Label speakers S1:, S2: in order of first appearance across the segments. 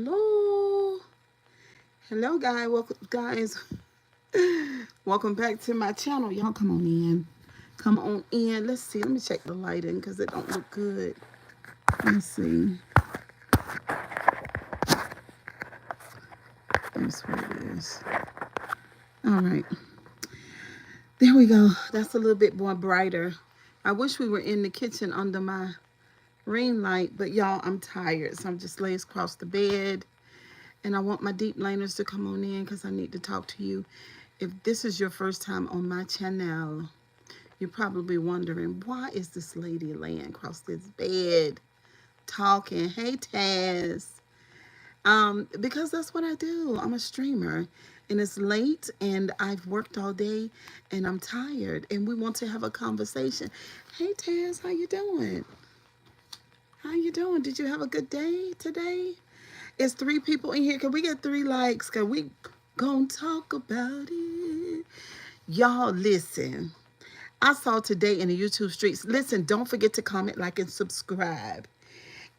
S1: Hello. Hello, guys. Welcome back to my channel. Y'all come on in. Come on in. Let's see. Let me check the lighting because it don't look good. Let's see. That's what it is. All right. There we go. That's a little bit more brighter. I wish we were in the kitchen under my ring light, but y'all, I'm tired. So I'm just laying across the bed. And I want my deep laners to come on in because I need to talk to you. If this is your first time on my channel, you're probably wondering, why is this lady laying across this bed talking? Hey, Taz. Because that's what I do. I'm a streamer. And it's late and I've worked all day and I'm tired and we want to have a conversation. Hey, Taz, how you doing? How you doing? Did you have a good day today? It's 3 people in here. Can we get 3 likes? Can we gonna talk about it? Y'all, listen. I saw today in the YouTube streets. Listen, don't forget to comment, like, and subscribe.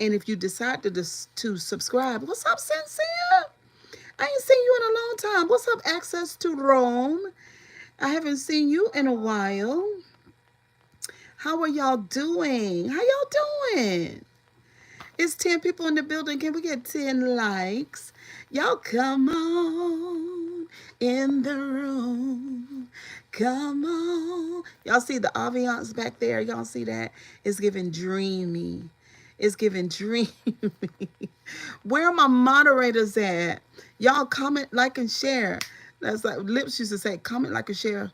S1: And if you decide to subscribe, what's up, Sincere? I ain't seen you in a long time. What's up, Access to Rome? I haven't seen you in a while. How are y'all doing? How y'all doing? It's 10 people in the building. Can we get 10 likes? Y'all come on in the room. Come on. Y'all see the ambiance back there? Y'all see that? It's giving dreamy. It's giving dreamy. Where are my moderators at? Y'all comment, like, and share. That's like Lips used to say, comment, like, and share,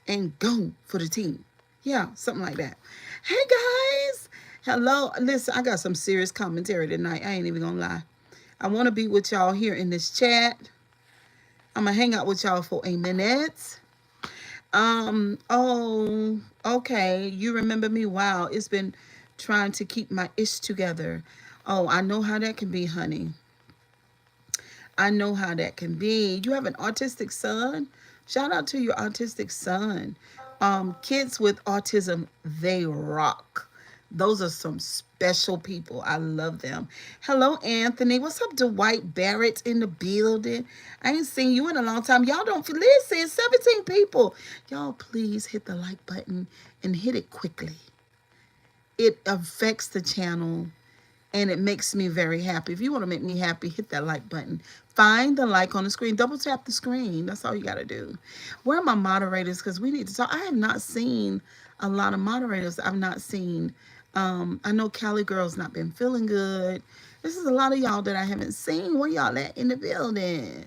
S1: and go for the team. Yeah, something like that. Hey, guys. Hello. Listen, I got some serious commentary tonight. I ain't even gonna lie. I want to be with y'all here in this chat. I'm gonna hang out with y'all for a minute. Oh, okay. You remember me? Wow. It's been trying to keep my ish together. Oh, I know how that can be, honey. I know how that can be. You have an autistic son? Shout out to your autistic son. Kids with autism, they rock. Those are some special people. I love them. Hello, Anthony. What's up, Dwight Barrett in the building? I ain't seen you in a long time. Y'all don't listen. 17 people. Y'all, please hit the like button and hit it quickly. It affects the channel and it makes me very happy. If you want to make me happy, hit that like button. Find the like on the screen. Double tap the screen. That's all you got to do. Where are my moderators? Because we need to talk. I have not seen a lot of moderators. I've not seen. I know Cali Girl's not been feeling good. This is a lot of y'all that I haven't seen. Where y'all at in the building?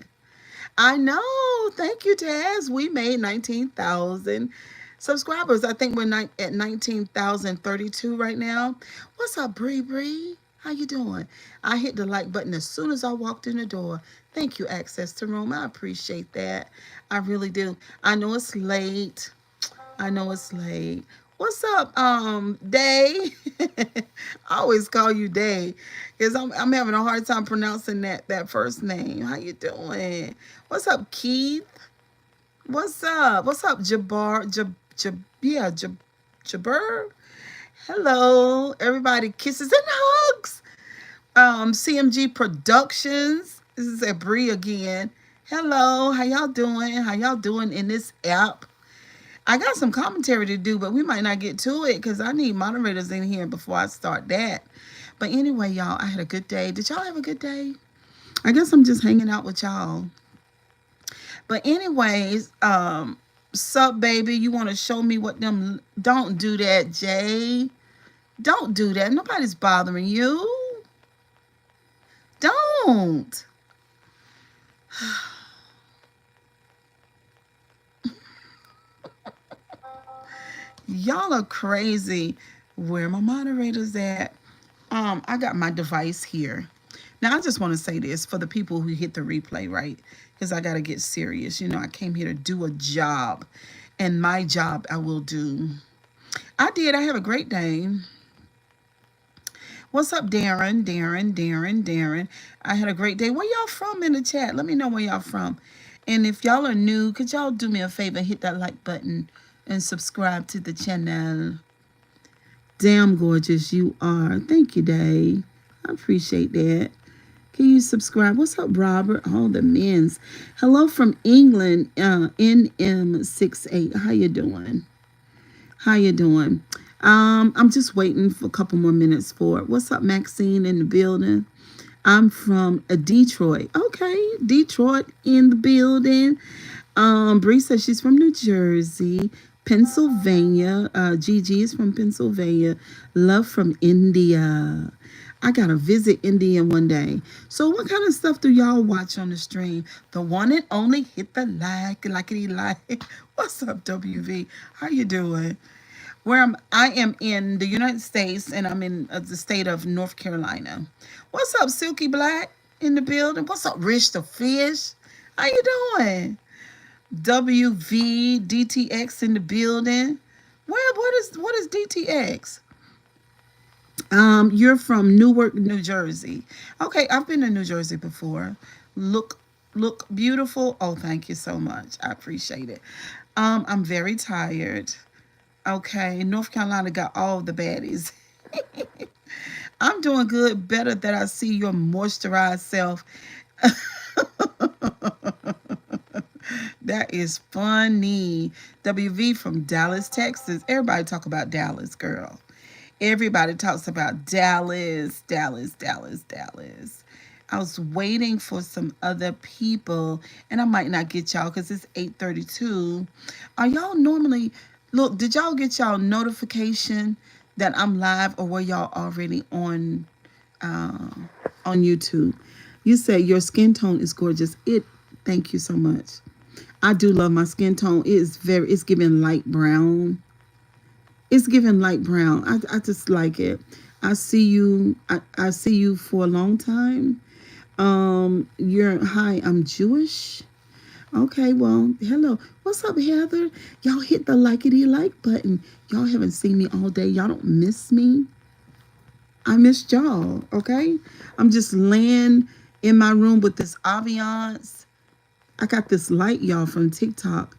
S1: I know. Thank you, Taz. We made 19,000 subscribers. I think we're at 19,032 right now. What's up, Bree Bree? How you doing? I hit the like button as soon as I walked in the door. Thank you, Access to Room. I appreciate that. I really do. I know it's late. I know it's late. What's up, Day? I always call you Day because I'm having a hard time pronouncing that first name. How you doing? What's up, Keith? What's up? What's up, Jabber? Hello, everybody. Kisses and hugs. CMG Productions. This is Bree again. Hello, how y'all doing? How y'all doing in this app? I got some commentary to do, but we might not get to it because I need moderators in here before I start that. But anyway, y'all, I had a good day. Did y'all have a good day? I guess I'm just hanging out with y'all. But anyways, sup, baby, you want to show me what them... Don't do that, Jay. Don't do that. Nobody's bothering you. Don't. Y'all are crazy. Where are my moderators at? I got my device here. Now, I just want to say this for the people who hit the replay, right? Because I got to get serious. You know, I came here to do a job. And my job I will do. I did. I have a great day. What's up, Darren? I had a great day. Where y'all from in the chat? Let me know where y'all from. And if y'all are new, could y'all do me a favor, hit that like button and subscribe to the channel. Damn gorgeous you are. Thank you, Day. I appreciate that. Can you subscribe? What's up, Robert? All the men's. Hello from England, NM68. How you doing? How you doing? I'm just waiting for a couple more minutes for it. What's up, Maxine in the building? I'm from Detroit. Okay, Detroit in the building. Bree says she's from New Jersey. Pennsylvania. Gigi is from Pennsylvania. Love from India. I gotta visit India one day. So, what kind of stuff do y'all watch on the stream? The one and only hit the likey like. What's up, WV? How you doing? I am in the United States, and I'm in the state of North Carolina. What's up, Silky Black in the building? What's up, Rich the Fish? How you doing? WV DTX in the building. Well, what is DTX? You're from Newark, New Jersey. Okay, I've been to New Jersey before. Look beautiful. Oh, thank you so much. I appreciate it. I'm very tired. Okay, North Carolina got all the baddies. I'm doing good. Better that I see your moisturized self. That is funny. WV from Dallas, Texas. Everybody talk about Dallas, girl. Everybody talks about Dallas, Dallas, Dallas, Dallas. I was waiting for some other people, and I might not get y'all because it's 8:32. Are y'all normally look? Did y'all get y'all notification that I'm live, or were y'all already on YouTube? You say your skin tone is gorgeous. Thank you so much. I do love my skin tone. It's giving light brown. It's giving light brown. I just like it. I see you. I see you for a long time. You're hi. I'm Jewish. Okay, well, hello. What's up, Heather? Y'all hit the likey like button. Y'all haven't seen me all day. Y'all don't miss me. I missed y'all. Okay, I'm just laying in my room with this ambiance. I got this light, y'all, from TikTok,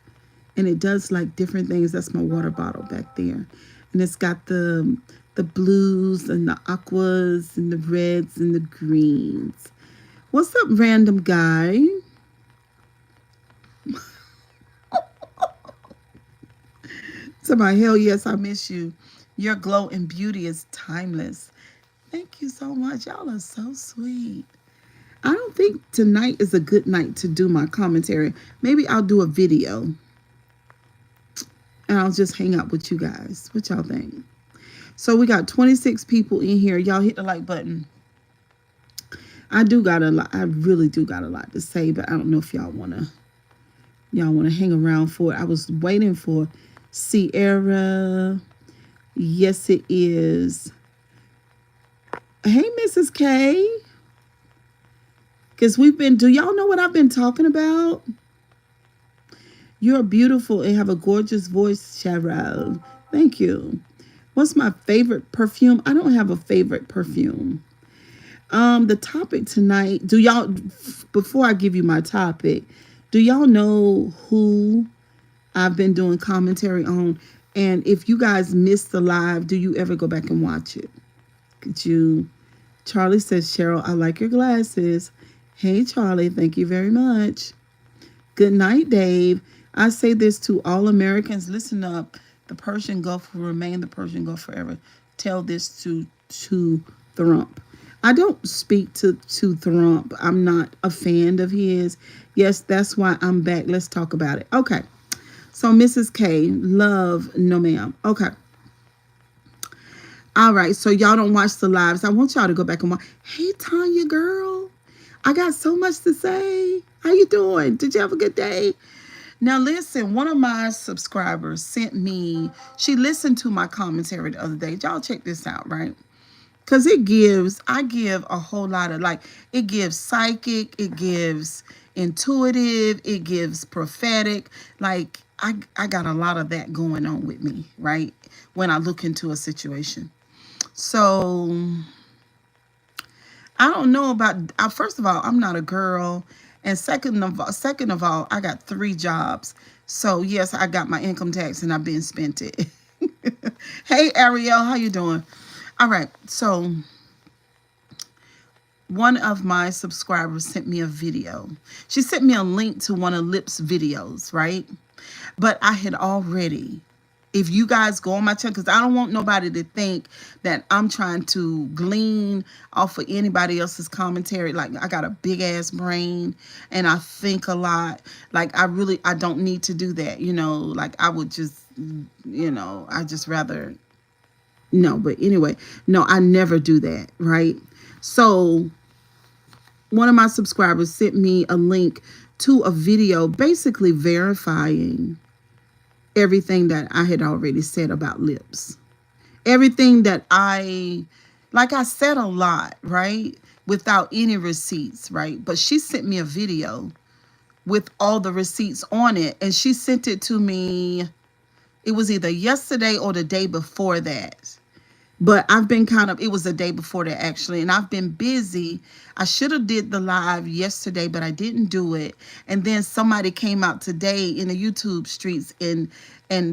S1: and it does like different things. That's my water bottle back there, and it's got the blues and the aquas and the reds and the greens. What's up, random guy? Somebody, hell yes, I miss you. Your glow and beauty is timeless. Thank you so much. Y'all are so sweet. I don't think tonight is a good night to do my commentary. Maybe I'll do a video and I'll just hang out with you guys. What y'all think? So we got 26 people in here. Y'all hit the like button. I do got a lot. I really do got a lot to say, but I don't know if y'all wanna hang around for it. I was waiting for Sierra. Yes, it is. Hey, Mrs. K. Because do y'all know what I've been talking about? You're beautiful and have a gorgeous voice, Cheryl. Thank you. What's my favorite perfume? I don't have a favorite perfume. The topic tonight, before I give you my topic, do y'all know who I've been doing commentary on? And if you guys missed the live, do you ever go back and watch it? Charlie says, Cheryl, I like your glasses. Hey, Charlie, thank you very much. Good night, Dave. I say this to all Americans. Listen up. The Persian Gulf will remain the Persian Gulf forever. Tell this to Trump. I don't speak to Trump. I'm not a fan of his. Yes, that's why I'm back. Let's talk about it. Okay. So, Mrs. K, love, no ma'am. Okay. All right. So, y'all don't watch the lives. I want y'all to go back and watch. Hey, Tanya, girl. I got so much to say. How you doing? Did you have a good day? Now, listen, one of my subscribers she listened to my commentary the other day. Y'all check this out, right? Because I give a whole lot of, it gives psychic, it gives intuitive, it gives prophetic. I got a lot of that going on with me, right? When I look into a situation. So, I don't know about, first of all, I'm not a girl. And second of all, I got 3 jobs. So, yes, I got my income tax and I've been spent it. Hey, Ariel, how you doing? All right, so one of my subscribers sent me a video. She sent me a link to one of Lip's videos, right? But I had already, if you guys go on my channel, because I don't want nobody to think that I'm trying to glean off of anybody else's commentary. Like, I got a big ass brain and I think a lot. Like, I don't need to do that. Like, I would just, I just rather, no. But anyway, no, I never do that, right? So one of my subscribers sent me a link to a video basically verifying everything that I had already said about Lips. Everything that like I said a lot, right? Without any receipts, right? But she sent me a video with all the receipts on it. And she sent it to me, it was either yesterday or the day before that. But I've been it was the day before that actually, and I've been busy. I should have did the live yesterday, but I didn't do it. And then somebody came out today in the YouTube streets and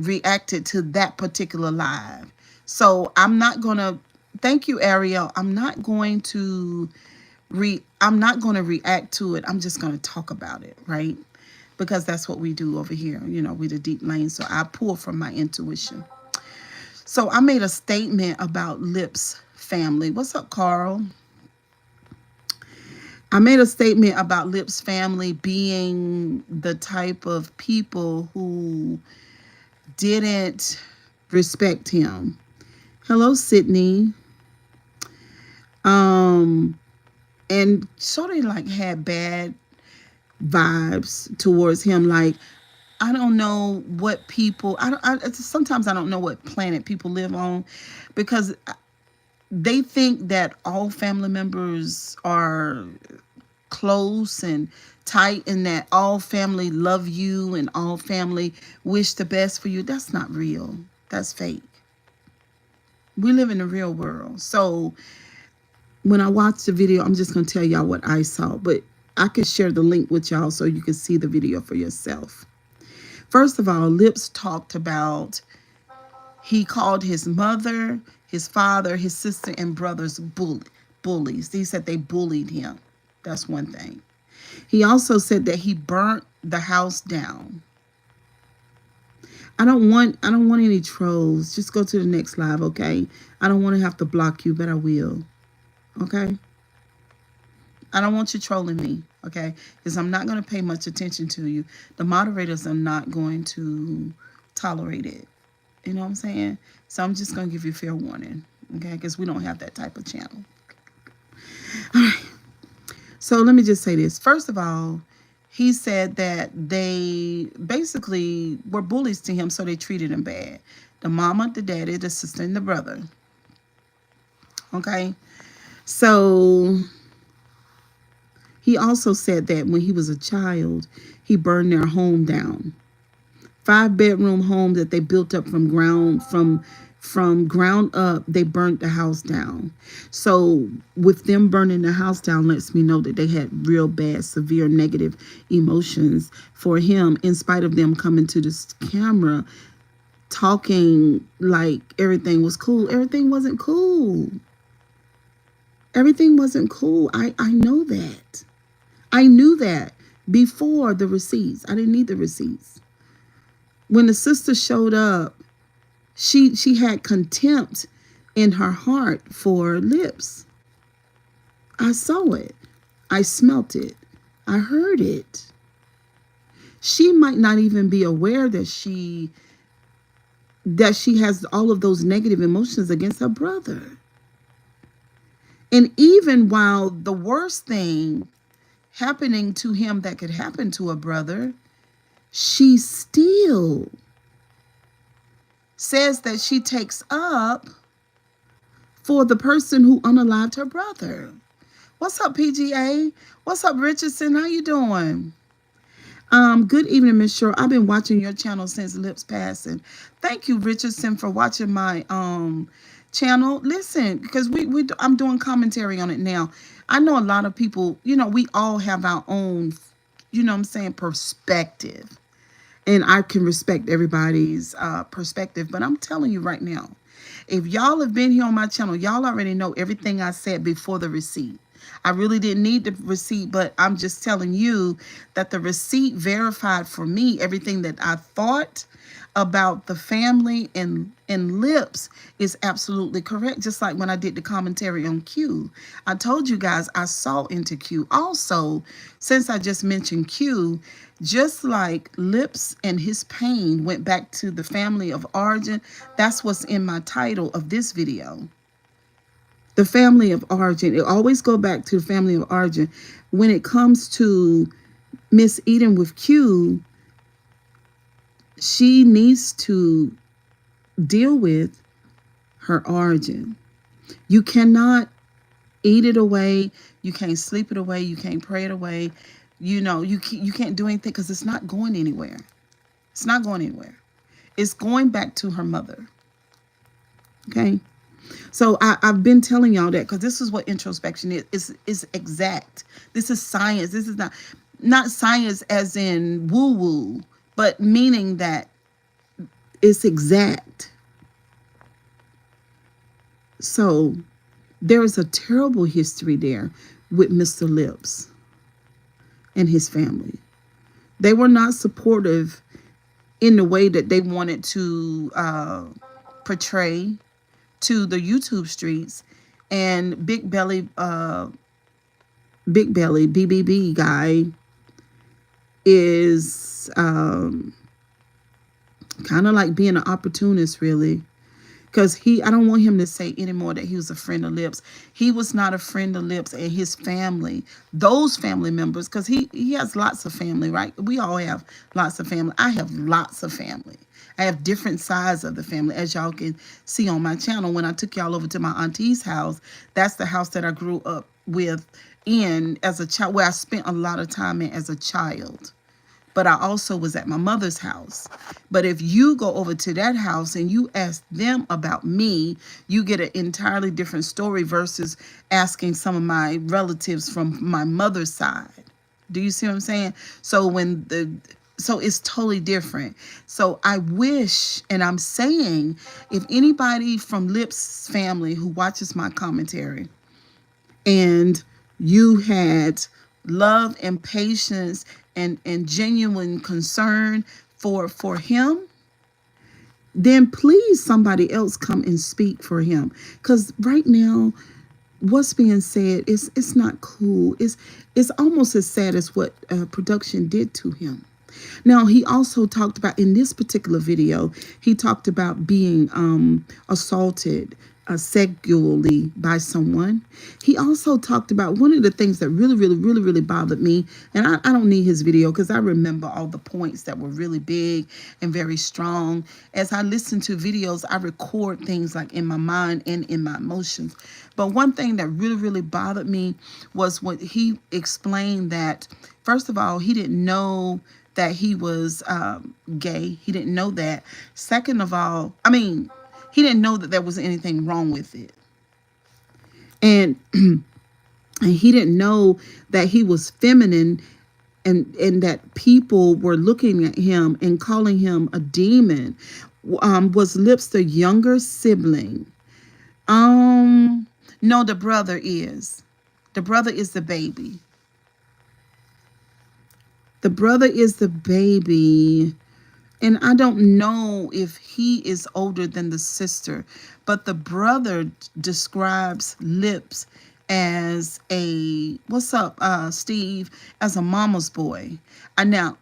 S1: reacted to that particular live. So I'm not going to, thank you, Ariel. I'm not going to react to it. I'm just going to talk about it, right? Because that's what we do over here. We the deep lane. So I pull from my intuition. So I made a statement about Lip's family. What's up, Carl? I made a statement about Lip's family being the type of people who didn't respect him. Hello, Sydney. And sort of like had bad vibes towards him. Like, I don't know what people, sometimes I don't know what planet people live on, because they think that all family members are close and tight and that all family love you and all family wish the best for you. That's not real. That's fake. We live in the real world. So when I watch the video, I'm just going to tell y'all what I saw, but I can share the link with y'all so you can see the video for yourself. First of all, Lips talked about, he called his mother, his father, his sister, and brothers bullies. He said they bullied him. That's one thing. He also said that he burnt the house down. I don't want any trolls. Just go to the next live, okay? I don't want to have to block you, but I will. Okay? I don't want you trolling me, okay? Because I'm not going to pay much attention to you. The moderators are not going to tolerate it. You know what I'm saying? So I'm just going to give you fair warning, okay? Because we don't have that type of channel. All right. So let me just say this. First of all, he said that they basically were bullies to him, so they treated him bad. The mama, the daddy, the sister, and the brother. Okay? So he also said that when he was a child, he burned their home down. 5-bedroom home that they built up from ground up, they burnt the house down. So with them burning the house down lets me know that they had real bad, severe negative emotions for him, in spite of them coming to this camera talking like everything was cool. Everything wasn't cool. Everything wasn't cool. I know that. I knew that before the receipts. I didn't need the receipts. When the sister showed up, she had contempt in her heart for Lips. I saw it. I smelt it. I heard it. She might not even be aware that she has all of those negative emotions against her brother. And even while the worst thing happening to him that could happen to a brother, she still says that she takes up for the person who unalived her brother. What's up, PGA? What's up, Richardson? How you doing? Good evening, Miss Shore. I've been watching your channel since Lips passing. Thank you, Richardson, for watching my channel. Listen, because I'm doing commentary on it now. I know a lot of people, we all have our own, perspective. And I can respect everybody's perspective. But I'm telling you right now, if y'all have been here on my channel, y'all already know everything I said before the receipt. I really didn't need the receipt, but I'm just telling you that the receipt verified for me everything that I thought about the family and Lips is absolutely correct. Just like when I did the commentary on Q, I told you guys I saw into Q. Also, since I just mentioned Q, just like Lips and his pain went back to the family of origin, that's what's in my title of this video. The family of origin. It always go back to the family of origin. When it comes to Miss Eden with Q, she needs to deal with her origin. You cannot eat it away. You can't sleep it away. You can't pray it away. You know, you can't do anything because it's not going anywhere. It's not going anywhere. It's going back to her mother. Okay? So I've been telling y'all that because this is what introspection is. It's exact. This is science. This is not science as in woo-woo, but meaning that it's exact. So there is a terrible history there with Mr. Lips and his family. They were not supportive in the way that they wanted to portray to the YouTube streets. And Big Belly BBB guy is kind of like being an opportunist, really. Because I don't want him to say anymore that he was a friend of Lips. He was not a friend of Lips and his family. Those family members, because he has lots of family, right? We all have lots of family. I have lots of family. I have different sides of the family, as y'all can see on my channel. When I took y'all over to my auntie's house, that's the house that I grew up with in as a child, where I spent a lot of time in as a child. But I also was at my mother's house. But if you go over to that house and you ask them about me, you get an entirely different story versus asking some of my relatives from my mother's side. Do you see what I'm saying? So so it's totally different. So I wish, and I'm saying, if anybody from Lips family who watches my commentary and you had love and patience and genuine concern for him, then please somebody else come and speak for him. Because right now, what's being said is it's not cool. It's almost as sad as what production did to him. Now, he also talked about, in this particular video, he talked about being assaulted sexually by someone. He also talked about one of the things that really bothered me, and I don't need his video because I remember all the points that were really big and very strong. As I listen to videos, I record things like in my mind and in my emotions. But one thing that really bothered me was when he explained that, first of all, he didn't know that he was gay. He didn't know that. Second of all, he didn't know that there was anything wrong with it. And, and he didn't know that he was feminine and that people were looking at him and calling him a demon. Was Lips the younger sibling? No, the brother is. The brother is the baby. The brother is the baby. And I don't know if he is older than the sister, but the brother describes Lips as a, what's up, Steve, as a mama's boy. And now,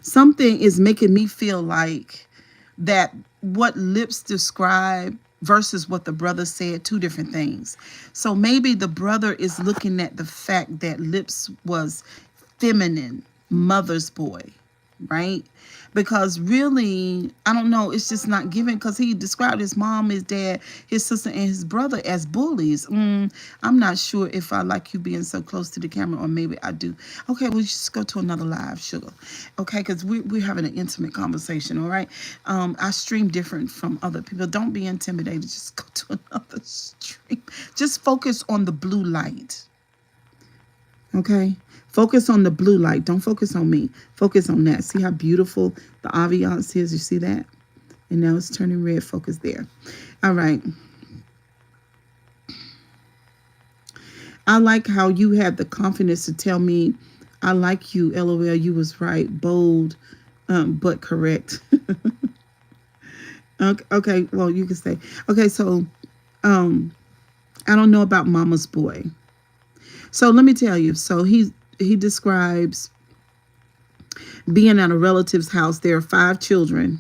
S1: something is making me feel like that what Lips described versus what the brother said, two different things. So maybe the brother is looking at the fact that Lips was feminine, mother's boy, right? Because really, I don't know, it's just not given, because he described his mom, his dad, his sister, and his brother as bullies. I'm not sure if I like you being so close to the camera, or maybe I do. Okay, we'll just go to another live, sugar. Okay, because we're having an intimate conversation, all right? I stream different from other people. Don't be intimidated. Just go to another stream. Just focus on the blue light. Okay? Focus on the blue light. Don't focus on me. Focus on that. See how beautiful the ambiance is? You see that? And now it's turning red. Focus there. All right. I like how you had the confidence to tell me, I like you, LOL, you was right, bold, but correct. Okay, okay, well, you can say. Okay, so um, I don't know about Mama's Boy. So let me tell you. So he describes being at a relative's house. There are 5 children.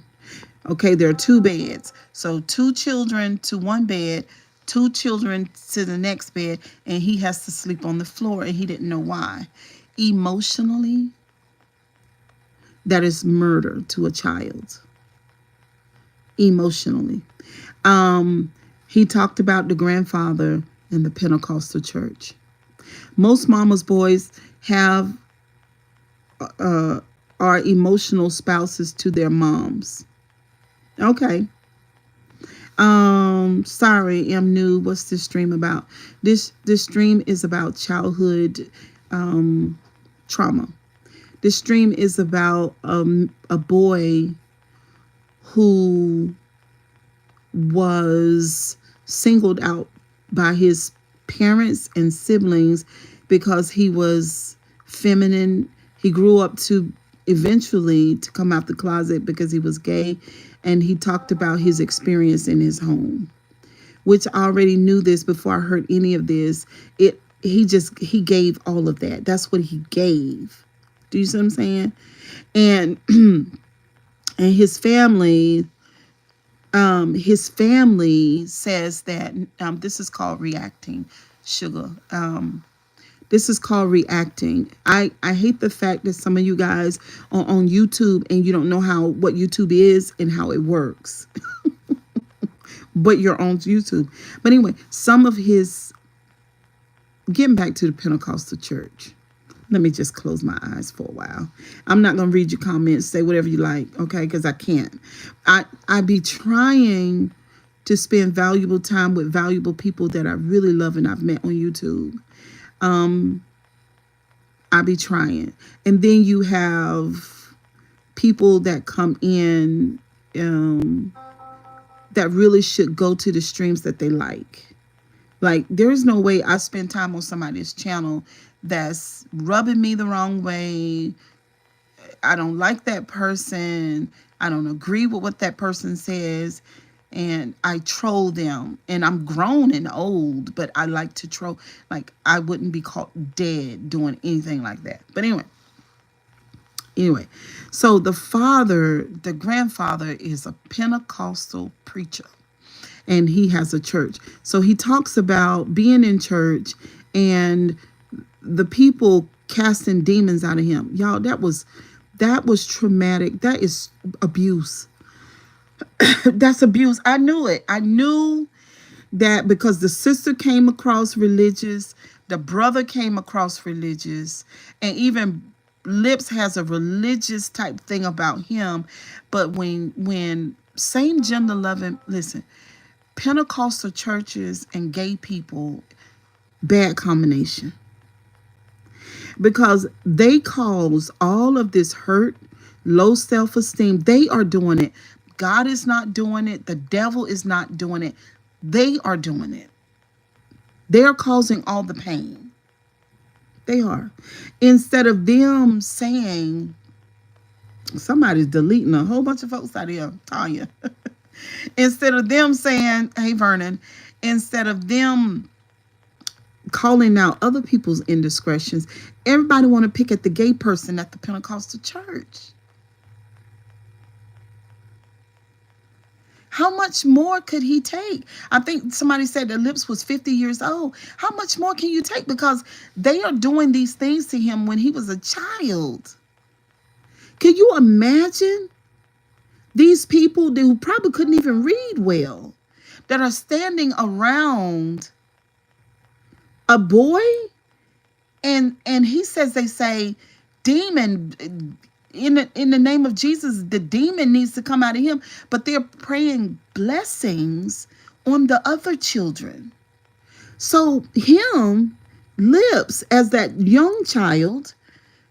S1: Okay, there are 2 beds. So 2 children to one bed, 2 children to the next bed, and he has to sleep on the floor, and he didn't know why. Emotionally, that is murder to a child. Emotionally. Um, he talked about the grandfather in the Pentecostal church. Most mama's boys have uh, are emotional spouses to their moms. Okay. Sorry, I'm new. What's this stream about? This stream is about childhood um trauma. This stream is about a boy who was singled out by his parents and siblings because he was feminine. He grew up to eventually to come out the closet because he was gay, and he talked about his experience in his home, which I already knew this before I heard any of this. He gave all of that. That's what he gave. Do you see what I'm saying? And and his family says that this is called reacting, sugar. This is called reacting. I hate the fact that some of you guys are on YouTube and you don't know what YouTube is and how it works. But you're on YouTube. But anyway, some of his, getting back to the Pentecostal church. Let me just close my eyes for a while. I'm not going to read your comments. Say whatever you like, okay? Because I can't. I be trying to spend valuable time with valuable people that I really love and I've met on YouTube. I be trying. And then you have people that come in that really should go to the streams that they like. Like, there is no way I spend time on somebody's channel that's rubbing me the wrong way. I don't like that person. I don't agree with what that person says. And I troll them. And I'm grown and old, but I like to troll. Like, I wouldn't be caught dead doing anything like that. But anyway. So the grandfather is a Pentecostal preacher. And he has a church. So he talks about being in church and the people casting demons out of him. Y'all, that was traumatic. That is abuse. That's abuse. I knew it. I knew that because the sister came across religious, the brother came across religious, and even Lips has a religious type thing about him. But when same gender loving, listen, Pentecostal churches and gay people, bad combination. Because they cause all of this hurt, low self-esteem. They are doing it. God is not doing it. The devil is not doing it. They are doing it. They are causing all the pain. They are. Instead of them saying, somebody's deleting a whole bunch of folks out here, Tanya. Instead of them saying, hey, Vernon, instead of them calling out other people's indiscretions, everybody want to pick at the gay person at the Pentecostal church. How much more could he take? I think somebody said that Lips was 50 years old. How much more can you take? Because they are doing these things to him when he was a child. Can you imagine these people who probably couldn't even read well, that are standing around a boy, and he says, they say, demon, in the name of Jesus, the demon needs to come out of him, but they're praying blessings on the other children. So him, Lips, as that young child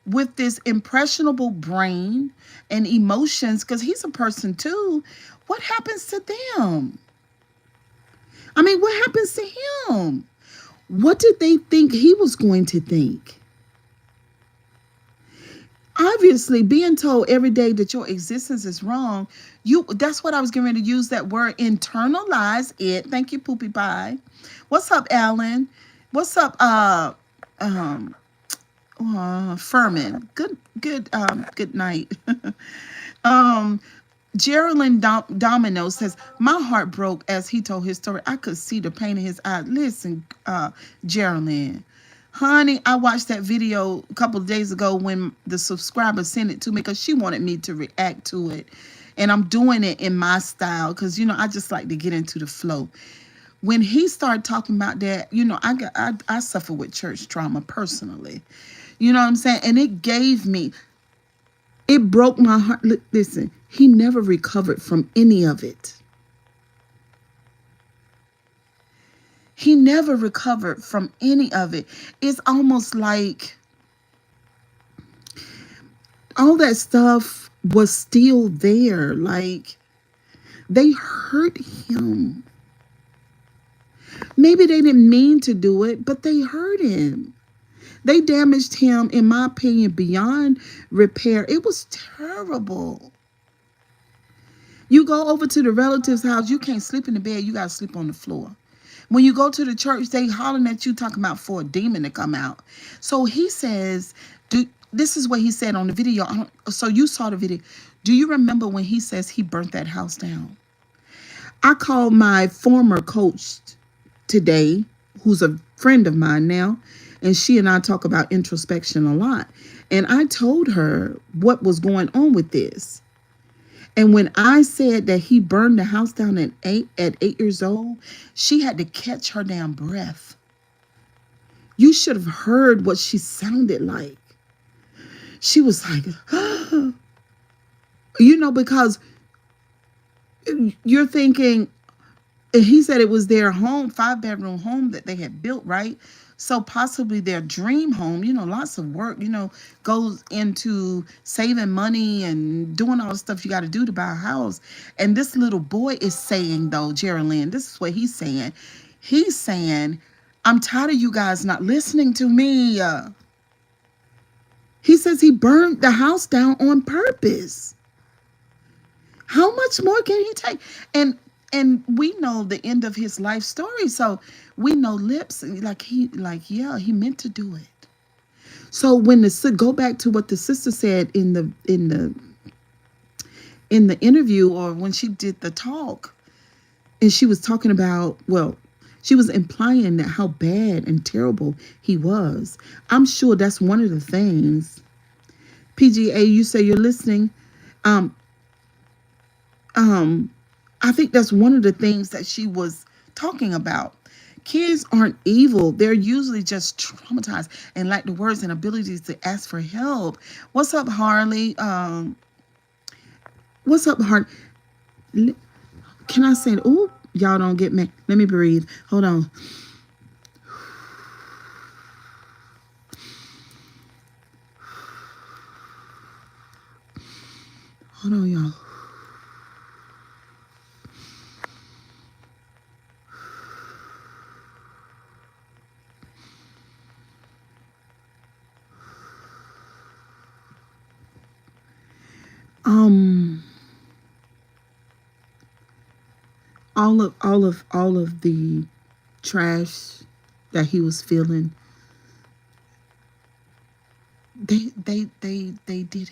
S1: with this impressionable brain and emotions, because he's a person too, what happens to them? I mean, what happens to him? What did they think he was going to think? Obviously, being told every day that your existence is wrong, that's what I was getting ready to use that word, internalize it. Thank you, Poopy Pie. What's up, Alan? What's up, um Furman? Good night. um Geraldine Domino says, my heart broke as he told his story. I could see the pain in his eyes. Listen, Geraldine, honey, I watched that video a couple of days ago when the subscriber sent it to me because she wanted me to react to it. And I'm doing it in my style because, I just like to get into the flow. When he started talking about that, I suffer with church trauma personally. You know what I'm saying? And it broke my heart. Listen, he never recovered from any of it. He never recovered from any of it. It's almost like all that stuff was still there. Like, they hurt him. Maybe they didn't mean to do it, but they hurt him. They damaged him, in my opinion, beyond repair. It was terrible. You go over to the relative's house, you can't sleep in the bed, you got to sleep on the floor. When you go to the church, they hollering at you, talking about for a demon to come out. So he says, this is what he said on the video. So you saw the video. Do you remember when he says he burnt that house down? I called my former coach today, who's a friend of mine now, and she and I talk about introspection a lot. And I told her what was going on with this. And when I said that he burned the house down at 8 years old, she had to catch her damn breath. You should have heard what she sounded like. She was like, because you're thinking, he said it was their home, 5-bedroom home that they had built, right? So possibly their dream home, lots of work, goes into saving money and doing all the stuff you got to do to buy a house. And this little boy is saying, though, Geraldine, this is what he's saying. He's saying, I'm tired of you guys not listening to me. He says he burned the house down on purpose. How much more can he take? And we know the end of his life story, so we know lips he meant to do it. So when go back to what the sister said in the interview, or when she did the talk, and she was talking about, she was implying that how bad and terrible he was. I'm sure that's one of the things. PGA, you say you're listening. I think that's one of the things that she was talking about. Kids aren't evil. They're usually just traumatized and lack the words and abilities to ask for help. What's up, Harley? What's up, Harley? Can I say, ooh, y'all don't get me. Let me breathe. Hold on. Hold on, y'all. All of the trash that he was feeling, they did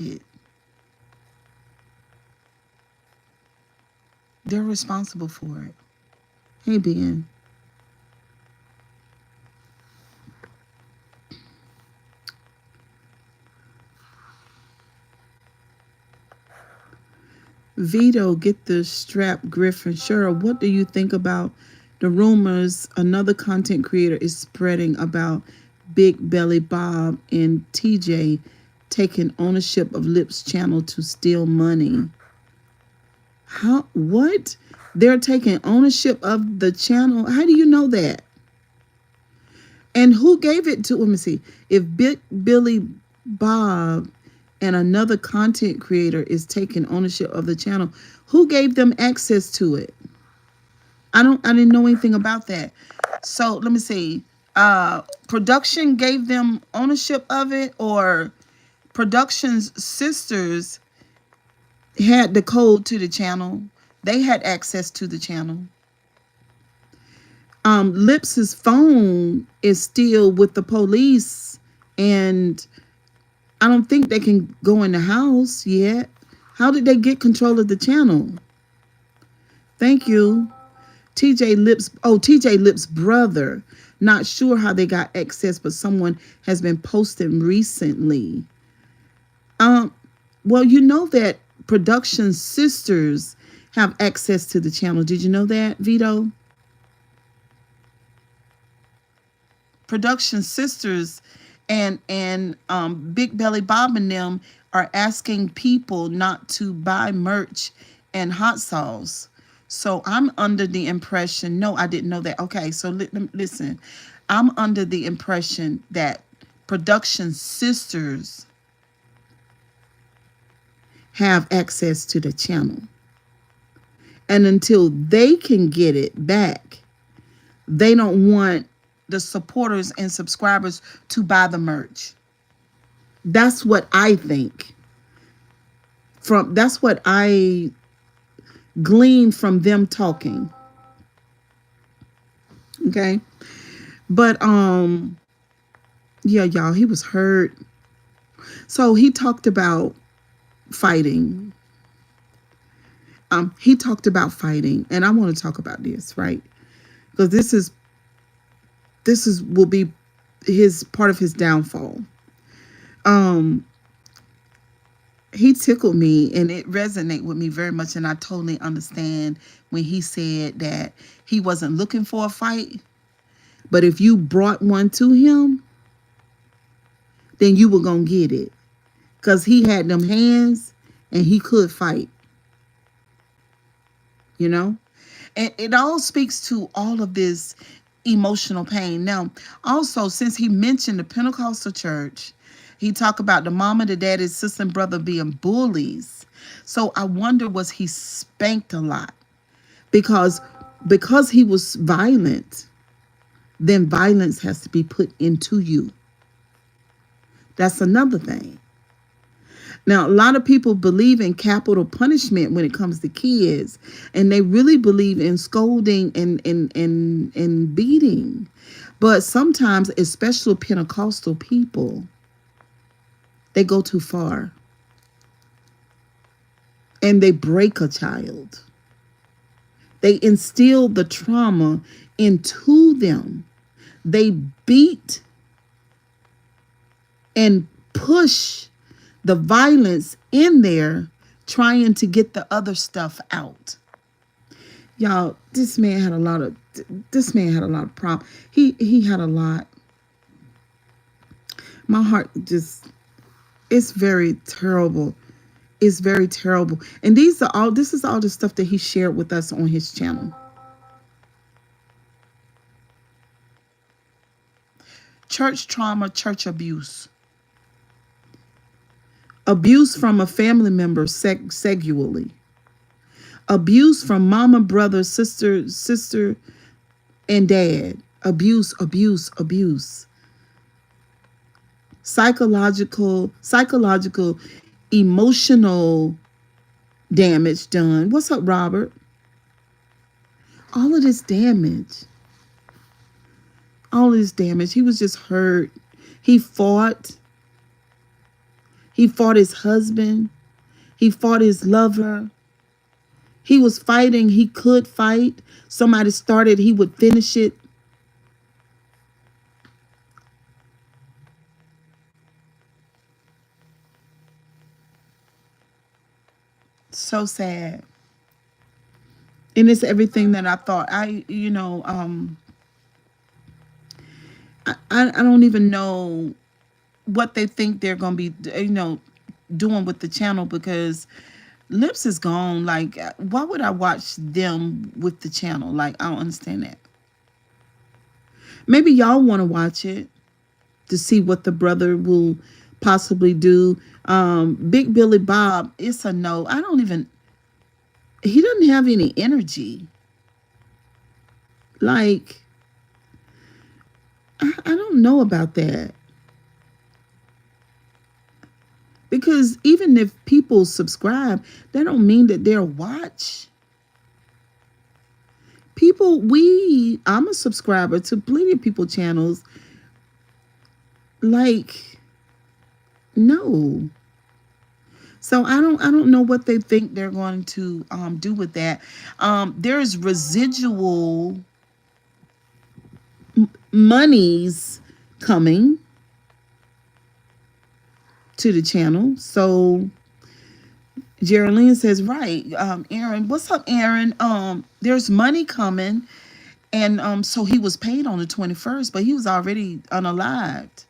S1: it. They're responsible for it. Hey, Ben. Vito, get the strap, Griffin. Cheryl, what do you think about the rumors another content creator is spreading about Big Belly Bob and TJ taking ownership of Lip's channel to steal money? How? What? They're taking ownership of the channel? How do you know that? And who gave it to, let me see. If Big Billy Bob and another content creator is taking ownership of the channel, who gave them access to it? I didn't know anything about that. So let me see. Production gave them ownership of it, or production's sisters had the code to the channel. They had access to the channel. Lips's phone is still with the police, and I don't think they can go in the house yet. How did they get control of the channel? Thank you. TJ Lip's brother. Not sure how they got access, but someone has been posting recently. Well, you know that production sisters have access to the channel. Did you know that, Vito? Production sisters and Big Belly Bob and them are asking people not to buy merch and hot sauce. So I'm under the impression, no, I didn't know that. Okay, so listen, I'm under the impression that production sisters have access to the channel. And until they can get it back, they don't want the supporters and subscribers to buy the merch. That's what I think. That's what I gleaned from them talking. Okay? But yeah, y'all, he was hurt. So he talked about fighting. He talked about fighting, and I want to talk about this, right? Because this will be his part of his downfall. He tickled me, and it resonated with me very much, and I totally understand when he said that he wasn't looking for a fight, but if you brought one to him, then you were gonna get it, because he had them hands and he could fight, you know. And it all speaks to all of this emotional pain. Now, also, since he mentioned the Pentecostal church, he talked about the mama, the daddy, sister, and brother being bullies. So I wonder, was he spanked a lot? Because he was violent, then violence has to be put into you. That's another thing. Now, a lot of people believe in capital punishment when it comes to kids, and they really believe in scolding and beating. But sometimes, especially Pentecostal people, they go too far and they break a child. They instill the trauma into them. They beat and push the violence in there, trying to get the other stuff out. Y'all, this man had a lot of problems. He had a lot. My heart just, it's very terrible. It's very terrible. And this is all the stuff that he shared with us on his channel. Church trauma, church abuse. Abuse from a family member sexually. Abuse from mama, brother, sister, and dad. Abuse. Psychological, emotional damage done. What's up, Robert? All of this damage. He was just hurt. He fought. He fought his husband. He fought his lover. He was fighting. He could fight. Somebody started, he would finish it. So sad. And it's everything that I thought. I don't even know what they think they're going to be, doing with the channel, because Lips is gone. Like, why would I watch them with the channel? Like, I don't understand that. Maybe y'all want to watch it to see what the brother will possibly do. Big Billy Bob, it's a no. He doesn't have any energy. Like, I don't know about that. Because even if people subscribe, that don't mean that they'll watch. I'm a subscriber to plenty of people channels. Like, no. So I don't know what they think they're going to do with that. There's residual monies coming to the channel. So Geraldine says, right, Aaron, what's up, Aaron? There's money coming. And so he was paid on the 21st, but he was already unalived.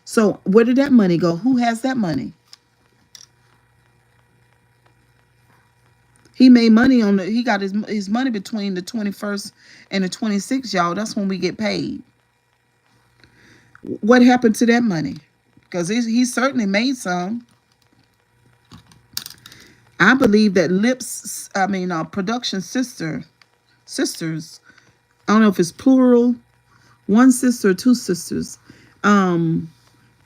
S1: So where did that money go? Who has that money? He made money he got his money between the 21st and the 26th, y'all. That's when we get paid. What happened to that money? Because he certainly made some. I believe that production sisters, I don't know if it's plural, one sister or two sisters.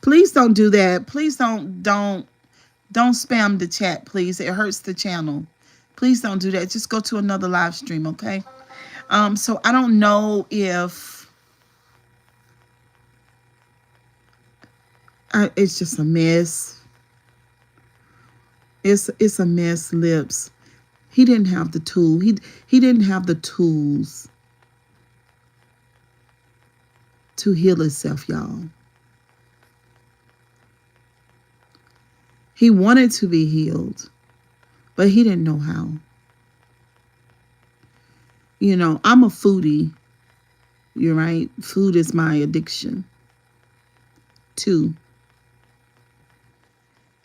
S1: Please don't do that. Please don't spam the chat, please. It hurts the channel. Please don't do that. Just go to another live stream, okay? So I don't know if it's just a mess. It's a mess, Lips. He didn't have the tool. He didn't have the tools to heal himself, y'all. He wanted to be healed, but he didn't know how. You know, I'm a foodie. You're right. Food is my addiction, too.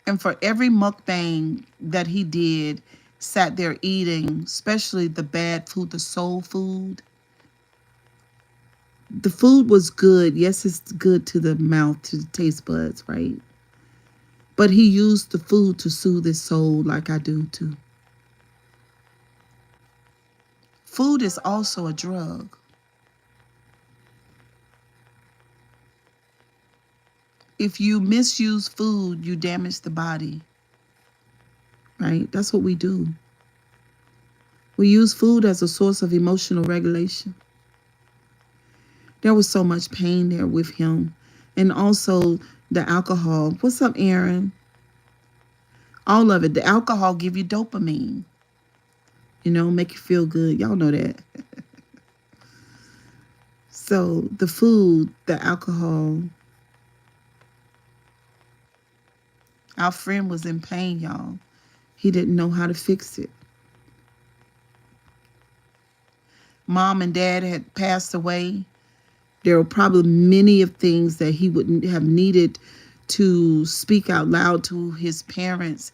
S1: And for every mukbang that he did, sat there eating, especially the bad food, the soul food. The food was good. Yes, it's good to the mouth, to the taste buds, right? But he used the food to soothe his soul like I do too. Food is also a drug. If you misuse food, you damage the body. Right? That's what we do. We use food as a source of emotional regulation. There was so much pain there with him. And also the alcohol. What's up, Aaron? All of it. The alcohol give you dopamine. You know, make you feel good. Y'all know that. So the food, the alcohol. Our friend was in pain, y'all. He didn't know how to fix it. Mom and dad had passed away. There were probably many of things that he wouldn't have needed to speak out loud to his parents.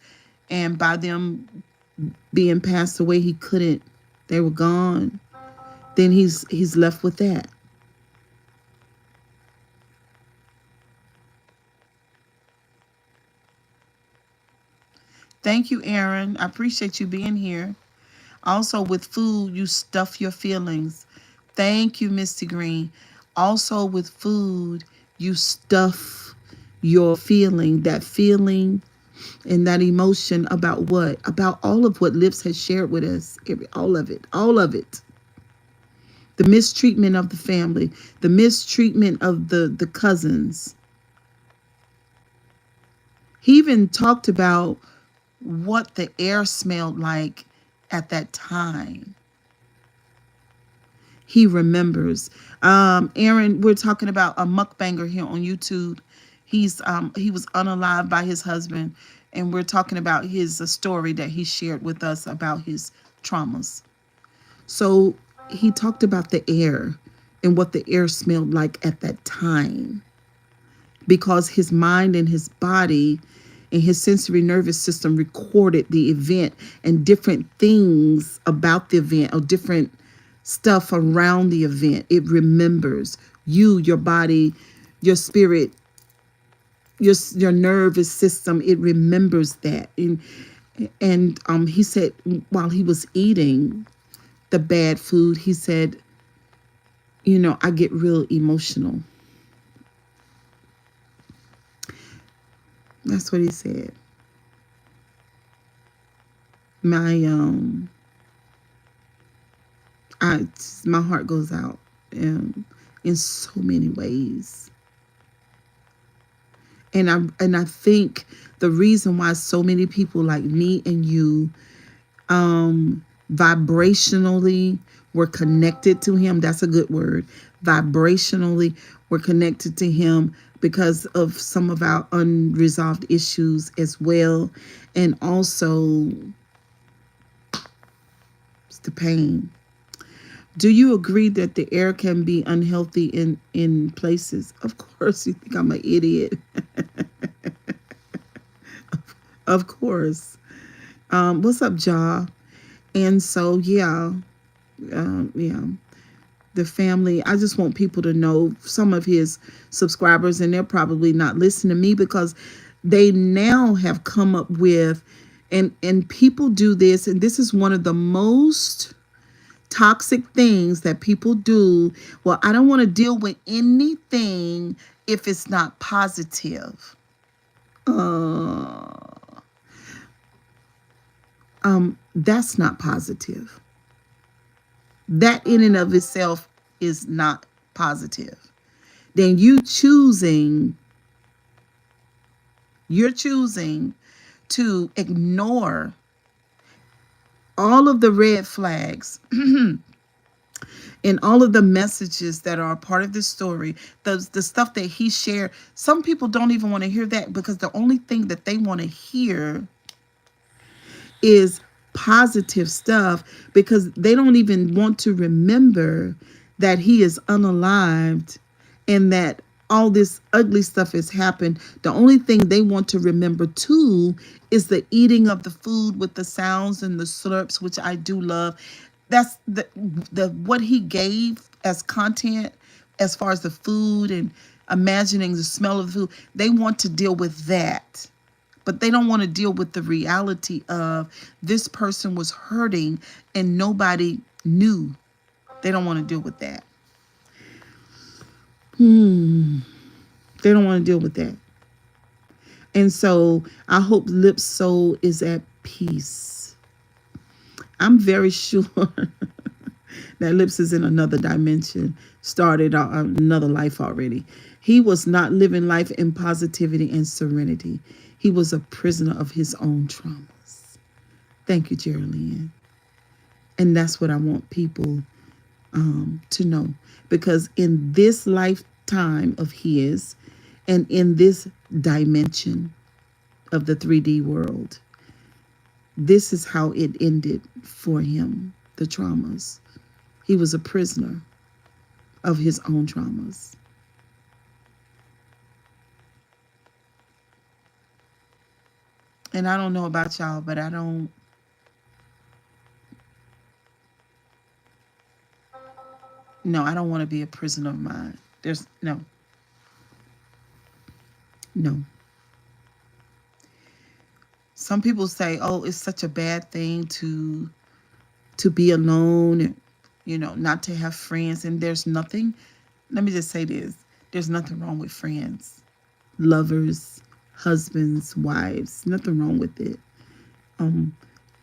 S1: And by them being passed away, he couldn't. They were gone. Then he's left with that. Thank you, Aaron. I appreciate you being here. Also, with food, you stuff your feelings. Thank you, Misty Green. Also, with food, you stuff your feeling and that emotion about what? About all of what Lips has shared with us. All of it. All of it. The mistreatment of the family. The mistreatment of the cousins. He even talked about what the air smelled like at that time. He remembers. Aaron, we're talking about a mukbanger here on YouTube. He was unalived by his husband, and we're talking about his story that he shared with us about his traumas. So he talked about the air and what the air smelled like at that time, because his mind and his body and his sensory nervous system recorded the event and different things about the event or different stuff around the event. It remembers you, your body, your spirit, your nervous system. It remembers that. And he said while he was eating the bad food, he said, you know, I get real emotional. That's what he said. My I my heart goes out in so many ways. And I think the reason why so many people like me and you vibrationally were connected to him, that's a good word. Vibrationally we're connected to him because of some of our unresolved issues as well, and also the pain. Do you agree that the air can be unhealthy in places? Of course. You think I'm an idiot? Of course. What's up, Ja? And so, yeah, yeah, the family. I just want people to know, some of his subscribers, and they're probably not listening to me because they now have come up with, and people do this, and this is one of the most toxic things that people do. Well, I don't want to deal with anything if it's not positive. Uh, that's not positive. That in and of itself is not positive. Then you're choosing to ignore all of the red flags and all of the messages that are a part of this story, the stuff that he shared. Some people don't even want to hear that because the only thing that they want to hear is positive stuff, because they don't even want to remember that he is unalived and that all this ugly stuff has happened. The only thing they want to remember too is the eating of the food with the sounds and the slurps, which I do love. That's the what he gave as content as far as the food and imagining the smell of the food. They want to deal with that, but they don't want to deal with the reality of this person was hurting and nobody knew. They don't want to deal with that. They don't want to deal with that. And so I hope Lip's soul is at peace. I'm very sure that Lips is in another dimension, started another life already. He was not living life in positivity and serenity. He was a prisoner of his own traumas. Thank you, Geraldine. And that's what I want people to know. Because in this lifetime of his, and in this dimension of the 3D world, this is how it ended for him, the traumas. He was a prisoner of his own traumas. And I don't know about y'all, but I don't, no, I don't want to be a prisoner of mine. There's no, no. Some people say, oh, it's such a bad thing to be alone and, not to have friends. And there's nothing, let me just say this, there's nothing wrong with friends, lovers, husbands, wives, nothing wrong with it.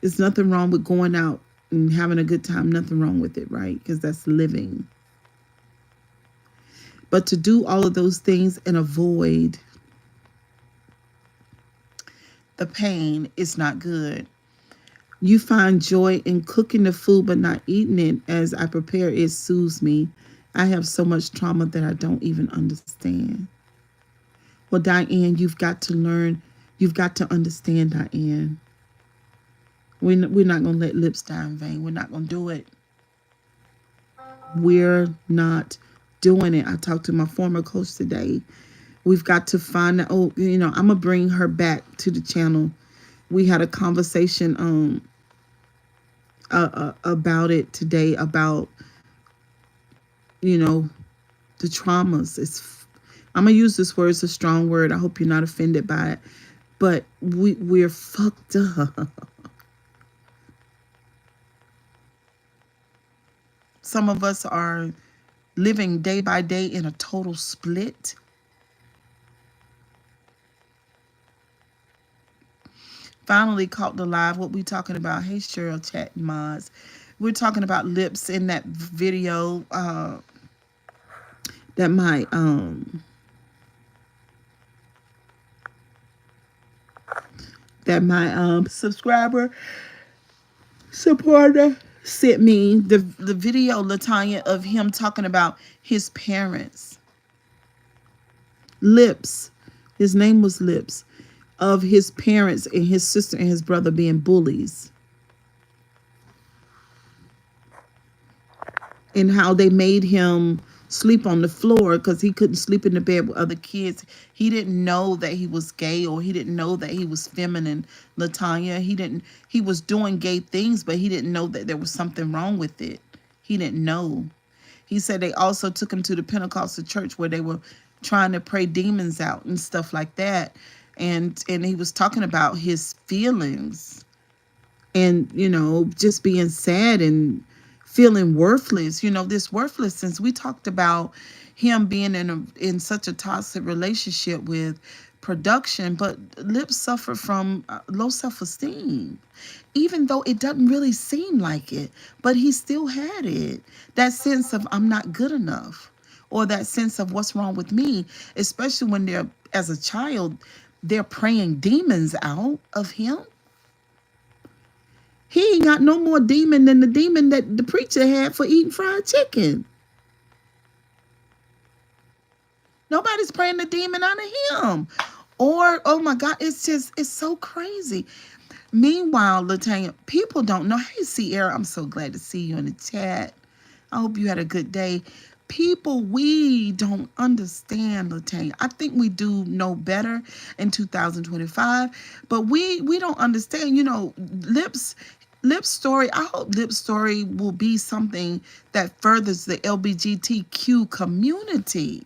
S1: There's nothing wrong with going out and having a good time, nothing wrong with it, right? Because that's living. But to do all of those things and avoid the pain is not good. You find joy in cooking the food but not eating it. As I prepare, it soothes me. I have so much trauma that I don't even understand. Well, Diane, you've got to learn. You've got to understand, Diane. We're not going to let Lips die in vain. We're not going to do it. We're not doing it. I talked to my former coach today. We've got to find out. Oh, I'm going to bring her back to the channel. We had a conversation about it today, about, the traumas. I'm going to use this word. It's a strong word. I hope you're not offended by it. But we're fucked up. Some of us are living day by day in a total split. finally caught the live. What we talking about? Hey, Cheryl, chat mods. We're talking about lips in that video that my subscriber supporter sent me the video, Latanya, of him talking about his parents. Lips. His name was Lips. Of his parents and his sister and his brother being bullies. And how they made him sleep on the floor because he couldn't sleep in the bed with other kids. He didn't know that he was gay, or he didn't know that he was feminine, Latanya. He was doing gay things, but he didn't know that there was something wrong with it. He didn't know. He said they also took him to the Pentecostal church where they were trying to pray demons out and stuff like that. And he was talking about his feelings and, just being sad and feeling worthless. This worthlessness. We talked about him being in such a toxic relationship with production, but Lips suffered from low self-esteem, even though it doesn't really seem like it, but he still had it. That sense of I'm not good enough, or that sense of what's wrong with me, especially when they're, as a child, they're praying demons out of him. He ain't got no more demon than the demon that the preacher had for eating fried chicken. Nobody's praying the demon out of him. Or, oh my God, it's so crazy. Meanwhile, Latanya, people don't know. Hey, Sierra, I'm so glad to see you in the chat. I hope you had a good day. People, we don't understand, Latanya. I think we do know better in 2025, but we don't understand. Lip's story, I hope Lip's story will be something that furthers the LGBTQ community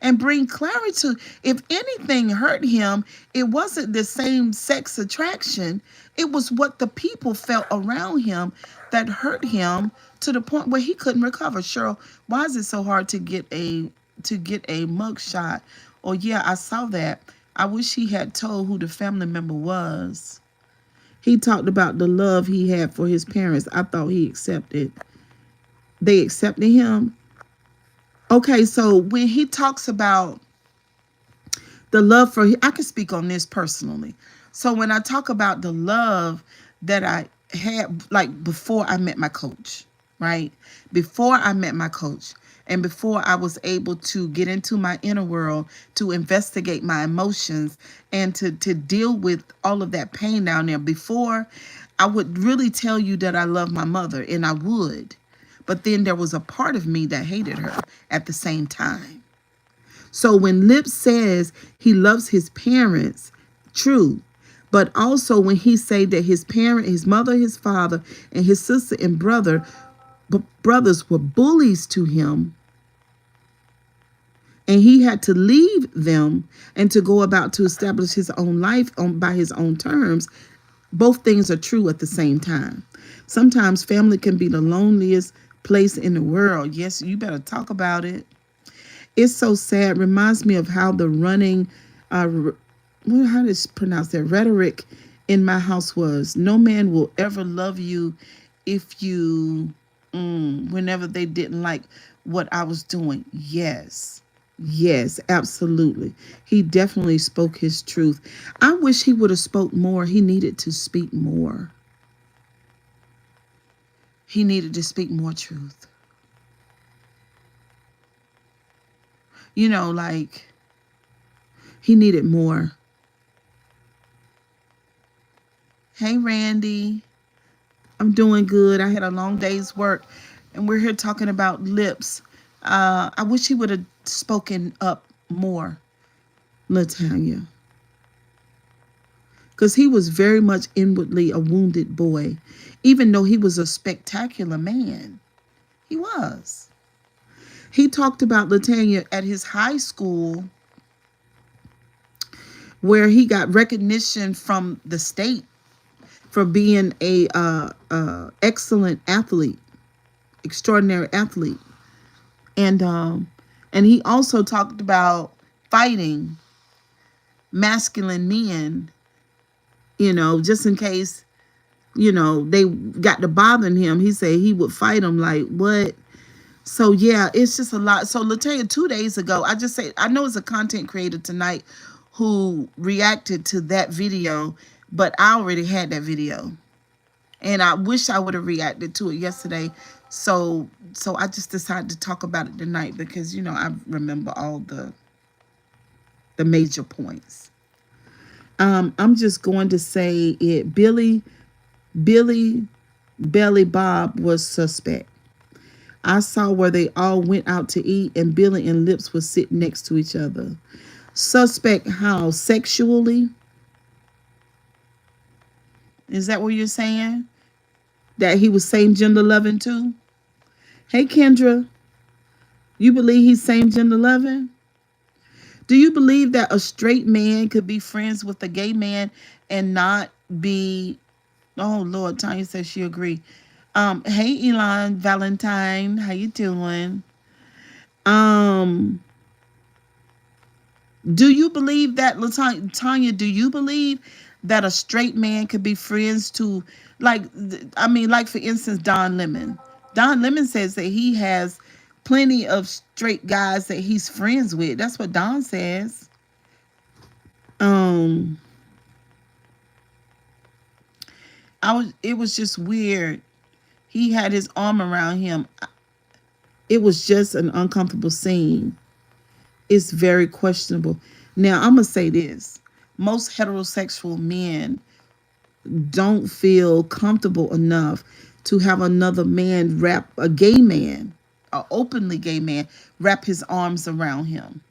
S1: and bring clarity to, if anything hurt him, it wasn't the same sex attraction. It was what the people felt around him that hurt him to the point where he couldn't recover. Cheryl, why is it so hard to get a mug shot? Oh yeah, I saw that. I wish he had told who the family member was. He talked about the love he had for his parents. I thought he accepted. They accepted him. Okay, so when he talks about the love for, I can speak on this personally. So when I talk about the love that I had, like before I met my coach, right? Before I met my coach, and before I was able to get into my inner world, to investigate my emotions and to deal with all of that pain down there, before I would really tell you that I love my mother, and I would. But then there was a part of me that hated her at the same time. So when Lip says he loves his parents, true. But also when he say that his mother, his father, and his sister and brothers were bullies to him, and he had to leave them and to go about to establish his own life by his own terms, both things are true at the same time. Sometimes family can be the loneliest place in the world. Yes, you better talk about it. It's so sad. Reminds me of how the running, how to pronounce that, rhetoric in my house was. No man will ever love you if you, whenever they didn't like what I was doing. Yes, absolutely. He definitely spoke his truth. I wish he would have spoke more. He needed to speak more. He needed to speak more truth. Like, he needed more. Hey, Randy. I'm doing good. I had a long day's work, and we're here talking about Lips. I wish he would have spoken up more, Latanya. Because he was very much inwardly a wounded boy, even though he was a spectacular man. He was. He talked about, Latanya, at his high school, where he got recognition from the state for being a excellent athlete, extraordinary athlete. And he also talked about fighting masculine men, just in case, they got to bothering him. He said he would fight them. Like, what? So yeah, it's just a lot. So Latoya, 2 days ago, I know it's a content creator tonight who reacted to that video, but I already had that video. And I wish I would have reacted to it yesterday. So I just decided to talk about it tonight because I remember all the major points. I'm just going to say it. Billy Belly Bob was suspect. I saw where they all went out to eat and Billy and Lips was sitting next to each other. Suspect how? Sexually? Is that what you're saying? That he was same gender loving too? Hey Kendra, you believe he's same gender loving? Do you believe that a straight man could be friends with a gay man and not be? Oh Lord, Tanya says she agree. Hey Elon Valentine, how you doing? Um, do you believe that, Tanya? Do you believe that a straight man could be friends to, like, like for instance, Don Lemon? Don Lemon says that he has plenty of straight guys that he's friends with. That's what Don says. Um, It was just weird. He had his arm around him. It was just an uncomfortable scene. It's very questionable. Now, I'm going to say this. Most heterosexual men don't feel comfortable enough to have another man a gay man, an openly gay man, wrap his arms around him.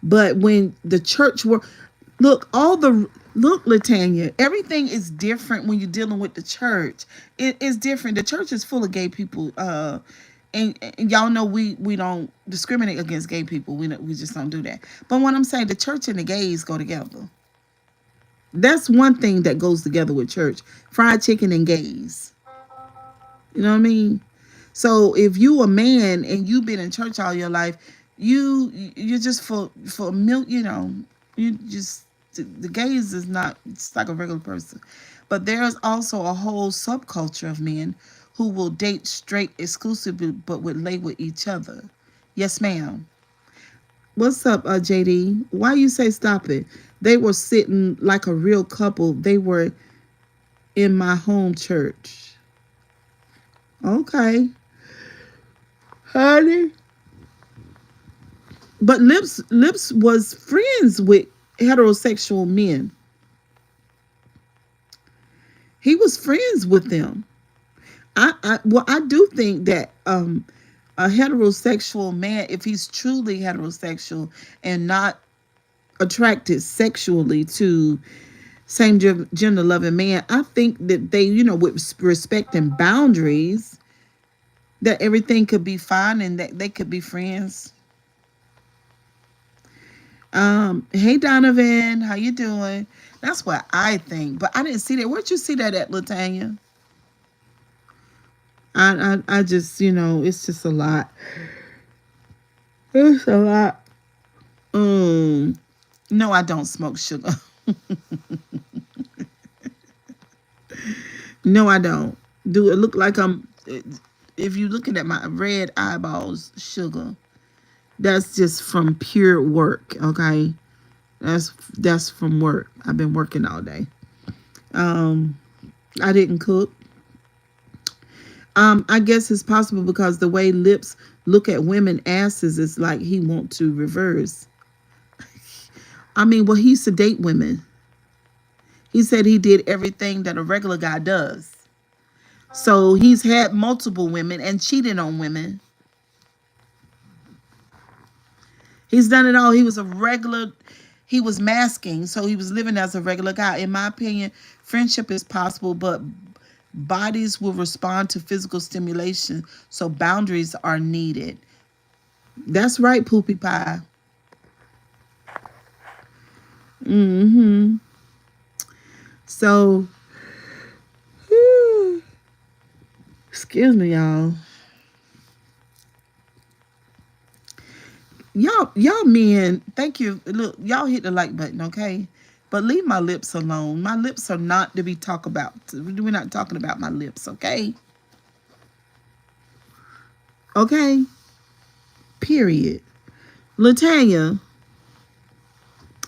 S1: But when the church look, Latanya, everything is different when you're dealing with the church. It is different. The church is full of gay people. And y'all know we don't discriminate against gay people. We just don't do that. But what I'm saying, the church and the gays go together. That's one thing that goes together with church. Fried chicken and gays. You know what I mean? So if you a man and you've been in church all your life, you're just for milk, you just, the gays is not, it's like a regular person. But there's also a whole subculture of men who will date straight exclusively but would lay with each other. Yes, ma'am. What's up, JD? Why you say stop it? They were sitting like a real couple. They were in my home church. Okay. Honey. But Lips was friends with heterosexual men. He was friends with them. I do think that a heterosexual man, if he's truly heterosexual and not attracted sexually to same gender loving man, I think that they, with respect and boundaries, that everything could be fine and that they could be friends. Hey Donovan, how you doing? That's what I think, but I didn't see that. Where'd you see that at, Latanya? I just, it's just a lot. It's a lot. No, I don't smoke sugar. No, I don't. Do it look like if you're looking at my red eyeballs, sugar, that's just from pure work, okay? That's from work. I've been working all day. I didn't cook. I guess it's possible because the way Lips look at women asses is like he want to reverse. Well, he used to date women. He said he did everything that a regular guy does. So he's had multiple women and cheated on women. He's done it all. He was masking, so he was living as a regular guy. In my opinion, friendship is possible, but bodies will respond to physical stimulation, so boundaries are needed. That's right, Poopy Pie. So, excuse me, y'all. y'all men, thank you. Look, y'all hit the like button, okay? But leave my lips alone. My lips are not to be talked about. We're not talking about my lips, okay? Okay? Period. Latanya,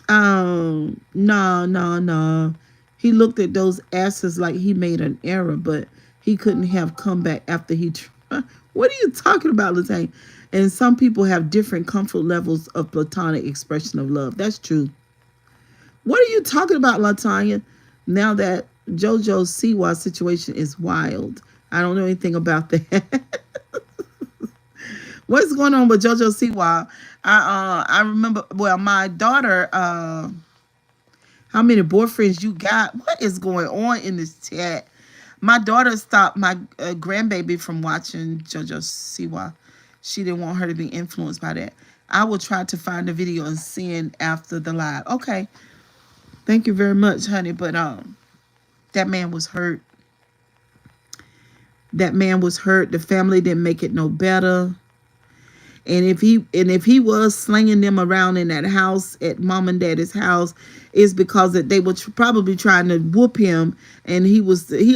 S1: no, no, no. He looked at those asses like he made an error, but he couldn't have come back after he. What are you talking about, Latanya? And some people have different comfort levels of platonic expression of love. That's true. What are you talking about, Latanya? Now that JoJo Siwa situation is wild. I don't know anything about that. What's going on with JoJo Siwa? I remember. Well, my daughter. How many boyfriends you got? What is going on in this chat? My daughter stopped my grandbaby from watching JoJo Siwa. She didn't want her to be influenced by that. I will try to find the video and send after the live. Okay. Thank you very much, honey. But that man was hurt. That man was hurt. The family didn't make it no better. And if he was slinging them around in that house at mom and daddy's house, is because that they were probably trying to whoop him, and he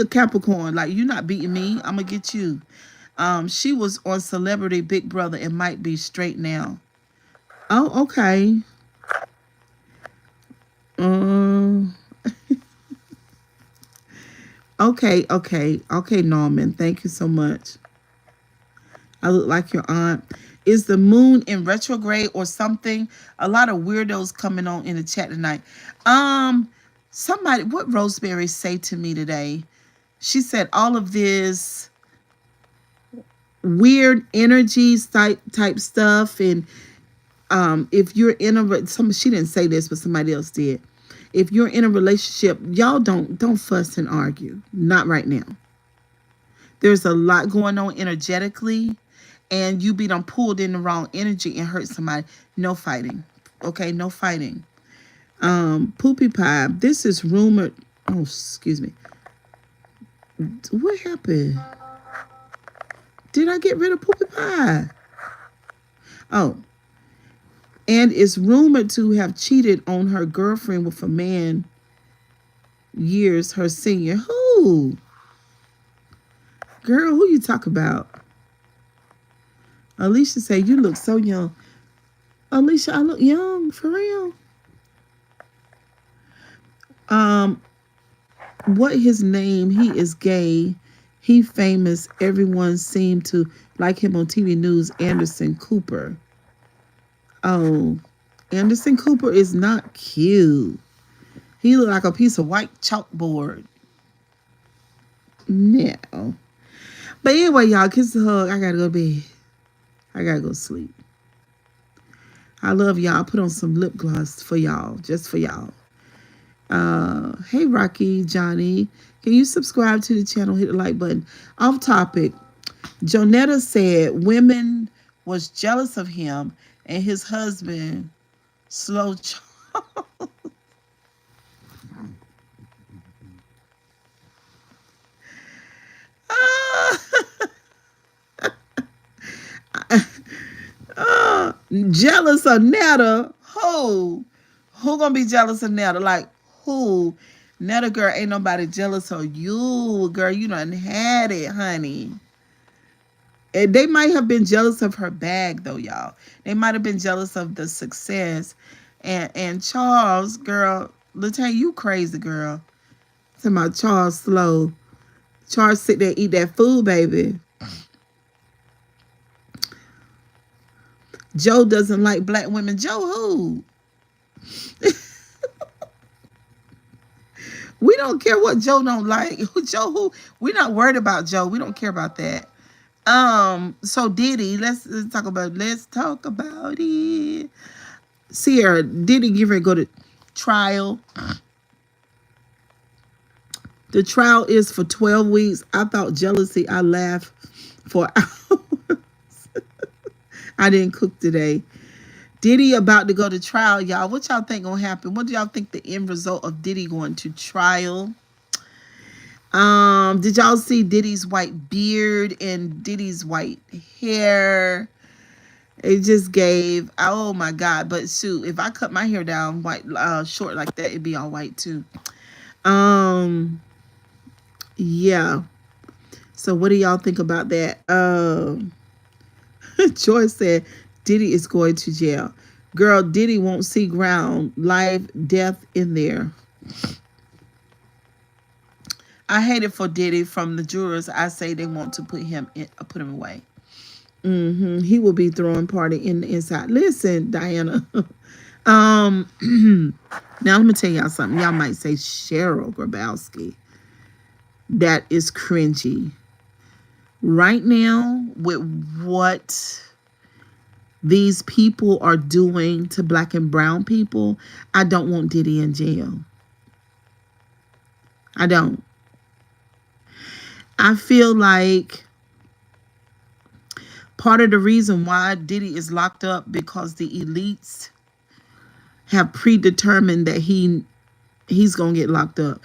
S1: a Capricorn, like, you not beating me, I'm gonna get you. She was on Celebrity Big Brother and might be straight now. Oh, okay. Um. Okay, Norman. Thank you so much. I look like your aunt. Is the moon in retrograde or something? A lot of weirdos coming on in the chat tonight. Somebody, what Rosemary say to me today? She said all of this weird energies type stuff, and if you're in she didn't say this, but somebody else did. If you're in a relationship, y'all don't fuss and argue. Not right now. There's a lot going on energetically, and you be done pulled in the wrong energy and hurt somebody. No fighting. Okay, no fighting. Poopy Pie, this is rumored. Oh, excuse me. What happened? Did I get rid of Poopy Pie? Oh. And is rumored to have cheated on her girlfriend with a man years her senior. Who? Girl, who you talk about? Alicia said, you look so young. Alicia, I look young, for real. What his name? He is gay. He famous. Everyone seemed to like him on TV news. Anderson Cooper. Oh, Anderson Cooper is not cute. He look like a piece of white chalkboard. No. But anyway, y'all, kiss the hug. I gotta go to bed. I gotta go sleep. I love y'all. Put on some lip gloss for y'all, just for y'all. Hey, Rocky, Johnny, can you subscribe to the channel? Hit the like button. Off topic. Jonetta said women was jealous of him and his husband, Slow Charles. Jealous of Netta? Who gonna be jealous of Netta? Like, who? Netta, girl, ain't nobody jealous of you, girl. You done had it, honey. And they might have been jealous of her bag, though, y'all. They might have been jealous of the success. And Charles, girl, Latanya, you crazy, girl. Talking about Charles slow. Charles sit there and eat that food, baby. Joe doesn't like black women. Joe who? We don't care what Joe don't like. Joe who? We're not worried about Joe. We don't care about that. So Diddy, let's talk about it. Sierra, Diddy give her go to trial. The trial is for 12 weeks. I thought jealousy. I laughed for hours. I didn't cook today. Diddy about to go to trial, y'all. What y'all think gonna happen? What do y'all think the end result of Diddy going to trial? Did y'all see Diddy's white beard and Diddy's white hair? It just gave, oh my God. But shoot, if I cut my hair down white, short like that, it'd be all white too. Um, yeah. So what do y'all think about that? Joy said Diddy is going to jail. Girl, Diddy won't see ground, life, death in there. I hate it for Diddy. From the jurors, I say they want to put him away. He will be throwing party in the inside. Listen, Diana. um, now let me tell y'all something. Y'all might say Cheryl Grabowski. That is cringy. Right now, with what these people are doing to black and brown people, I don't want Diddy in jail. I don't. I feel like part of the reason why Diddy is locked up because the elites have predetermined that he's gonna get locked up.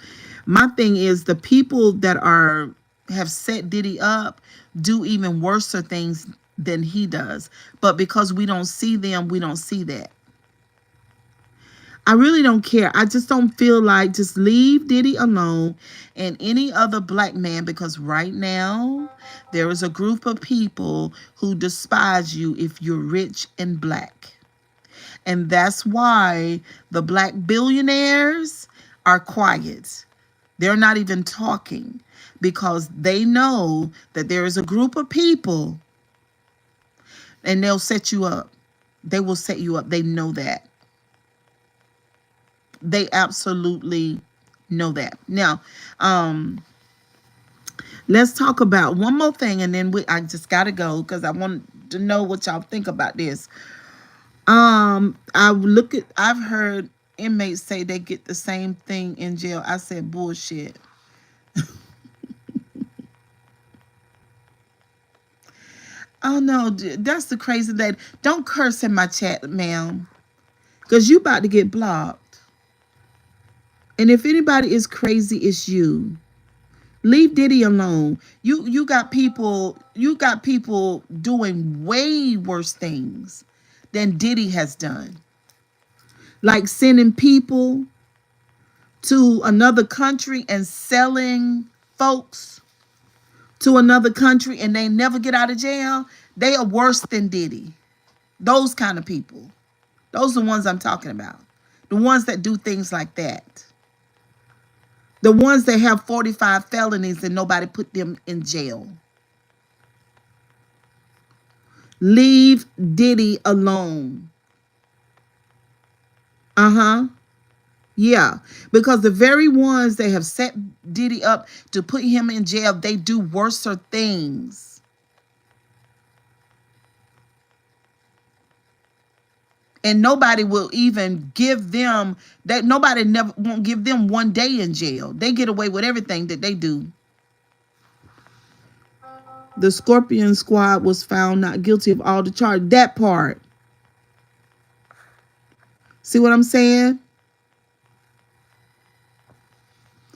S1: My thing is the people that have set Diddy up do even worse things than he does. But because we don't see them, we don't see that. I really don't care. I just don't feel like just leave Diddy alone and any other black man, because right now there is a group of people who despise you if you're rich and black. And that's why the black billionaires are quiet. They're not even talking because they know that there is a group of people and they'll set you up. They will set you up. They know that. They absolutely know that. Now, let's talk about one more thing, and then I just gotta go because I want to know what y'all think about this. I've heard inmates say they get the same thing in jail. I said bullshit. Oh no, that's the crazy that don't curse in my chat, ma'am, because you about to get blocked. And if anybody is crazy, it's you. Leave Diddy alone. You got people doing way worse things than Diddy has done. Like sending people to another country and selling folks to another country and they never get out of jail. They are worse than Diddy. Those kind of people. Those are the ones I'm talking about. The ones that do things like that. The ones that have 45 felonies and nobody put them in jail. Leave Diddy alone. Uh-huh. Yeah. Because the very ones that have set Diddy up to put him in jail, they do worser things. And nobody will even give them that. Nobody never won't give them 1 day in jail. They get away with everything that they do. The Scorpion Squad was found not guilty of all the charges. That part. See what I'm saying?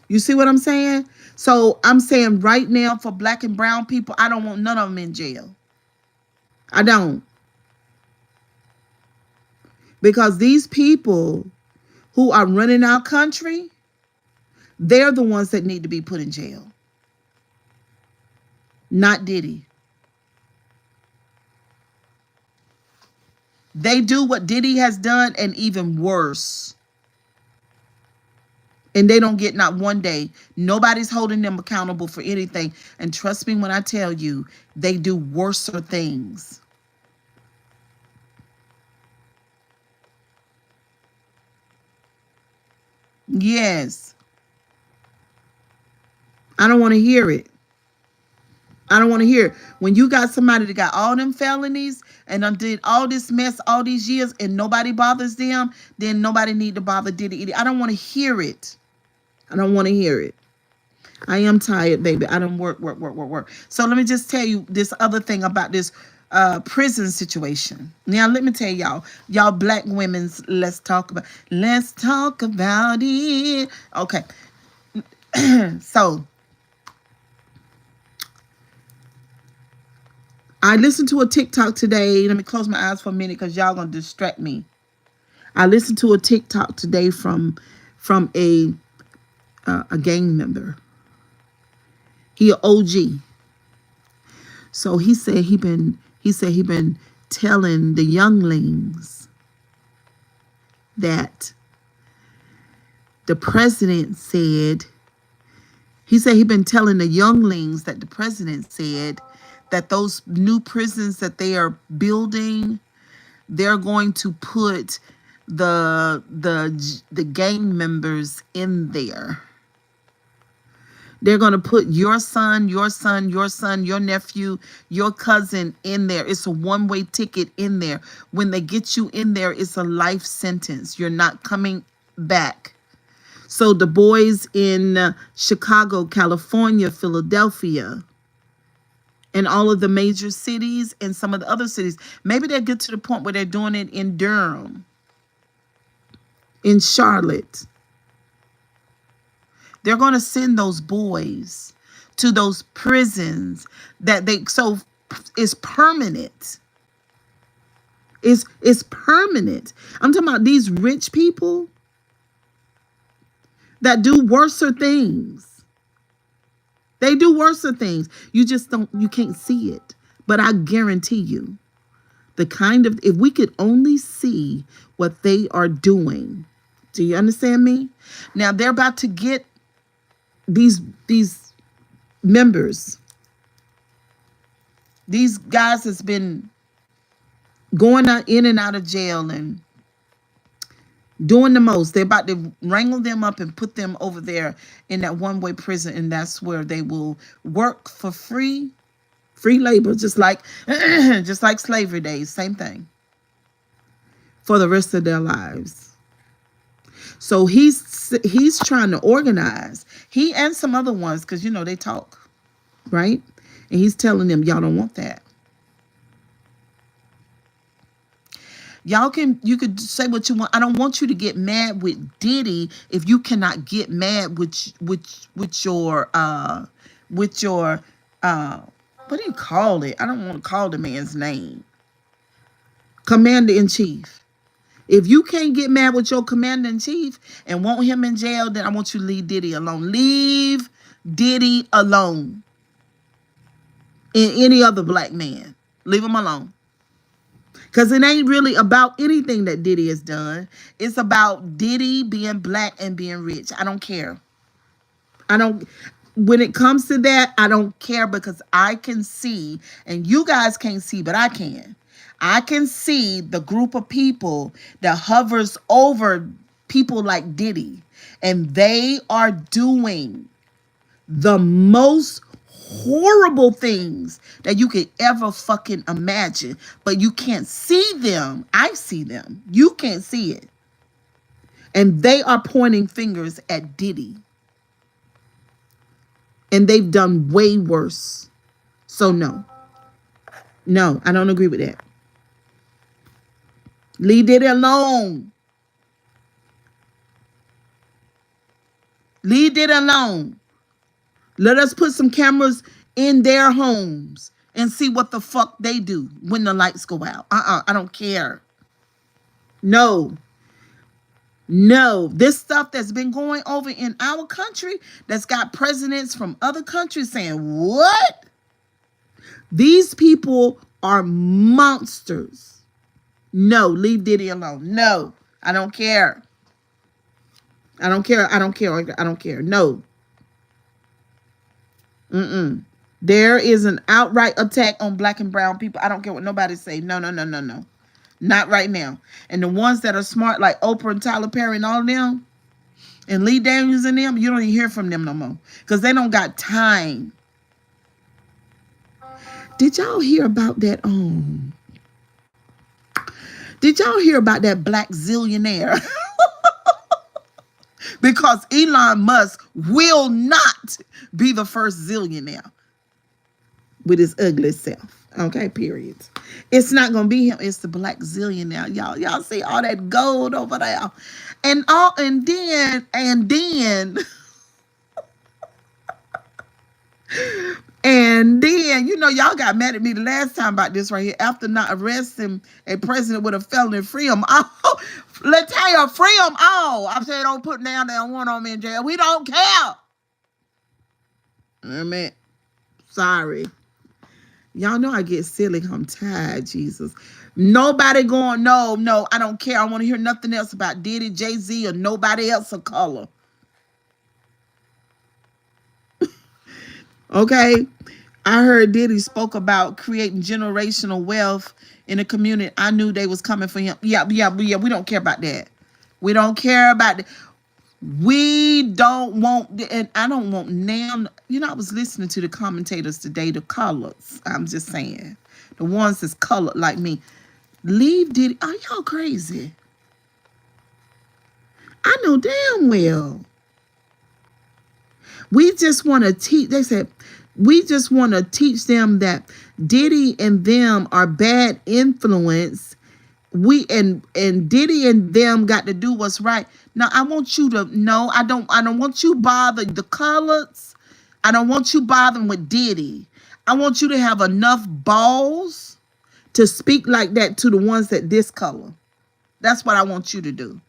S1: You see what I'm saying? So I'm saying right now for black and brown people, I don't want none of them in jail. I don't. Because these people who are running our country, they're the ones that need to be put in jail. Not Diddy. They do what Diddy has done and even worse. And they don't get not 1 day. Nobody's holding them accountable for anything. And trust me when I tell you, they do worser things. Yes. I don't want to hear it. I don't want to hear it. When you got somebody that got all them felonies and done did all this mess all these years and nobody bothers them, then nobody need to bother Diddy. I don't want to hear it. I don't want to hear it. I am tired, baby. I don't work. So let me just tell you this other thing about this prison situation. Now let me tell y'all black women's let's talk about it. Okay. So I listened to a TikTok today. Let me close my eyes for a minute because y'all gonna distract me. I listened to a TikTok today from a gang member. He a OG. So he been telling the younglings that the president said he been telling the younglings that the president said that those new prisons that they are building, they're going to put the gang members in there. They're going to put your son, your son, your son, your nephew, your cousin in there. It's a one-way ticket in there. When they get you in there, it's a life sentence. You're not coming back. So the boys in Chicago, California, Philadelphia, and all of the major cities and some of the other cities, maybe they'll get to the point where they're doing it in Durham, in Charlotte. They're going to send those boys to those prisons so it's permanent. It's permanent. I'm talking about these rich people that do worser things. They do worser things. You can't see it. But I guarantee you, if we could only see what they are doing. Do you understand me? Now they're about to get these members, these guys that's been going in and out of jail and doing the most. They're about to wrangle them up and put them over there in that one-way prison, and that's where they will work for free labor, just like just like slavery days, same thing, for the rest of their lives. So he's trying to organize, he and some other ones, because they talk, right? And he's telling them, y'all don't want that. You could say what you want. I don't want you to get mad with Diddy if you cannot get mad with your what do you call it? I don't want to call the man's name. Commander in chief. If you can't get mad with your commander in chief and want him in jail, then I want you to leave Diddy alone. Leave Diddy alone. And any other black man, leave him alone. Because it ain't really about anything that Diddy has done. It's about Diddy being black and being rich. I don't care. When it comes to that, I don't care, because I can see, and you guys can't see, but I can. I can see the group of people that hovers over people like Diddy, and they are doing the most horrible things that you could ever fucking imagine, but you can't see them. I see them. You can't see it. And they are pointing fingers at Diddy. And they've done way worse. So no, I don't agree with that. Leave Diddy alone. Leave Diddy alone. Let us put some cameras in their homes and see what the fuck they do when the lights go out. I don't care. No. This stuff that's been going over in our country, that's got presidents from other countries saying, what? These people are monsters. No, leave Diddy alone. No, I don't care. I don't care. No. There is an outright attack on black and brown people. I don't care what nobody say. No. Not right now. And the ones that are smart, like Oprah and Tyler Perry and all of them, and Lee Daniels and them, you don't even hear from them no more, because they don't got time. Did y'all hear about that? Did y'all hear about that black zillionaire? Because Elon Musk will not be the first zillionaire with his ugly self. Okay, period. It's not gonna be him. It's the black zillionaire. Y'all see all that gold over there, and then And then, y'all got mad at me the last time about this right here. After not arresting a president with a felony, free him all. Latoya, free them all. I'm saying don't put down that one on me in jail. We don't care. I mean, sorry. Y'all know I get silly. I'm tired, Jesus. Nobody going, no, I don't care. I want to hear nothing else about Diddy, Jay-Z, or nobody else of color. Okay? I heard Diddy spoke about creating generational wealth in the community. I knew they was coming for him. Yeah. We don't care about that. We don't care about that. We don't want, and I don't want now. I was listening to the commentators today, the colors. I'm just saying, the ones that's colored like me. Leave Diddy. Are y'all crazy? I know damn well. We just want to teach. They said, we just want to teach them that Diddy and them are bad influence. We and Diddy and them got to do what's right. Now I want you to know I don't want you bother the colors. I don't want you bothering with Diddy. I want you to have enough balls to speak like that to the ones that discolor. That's what I want you to do.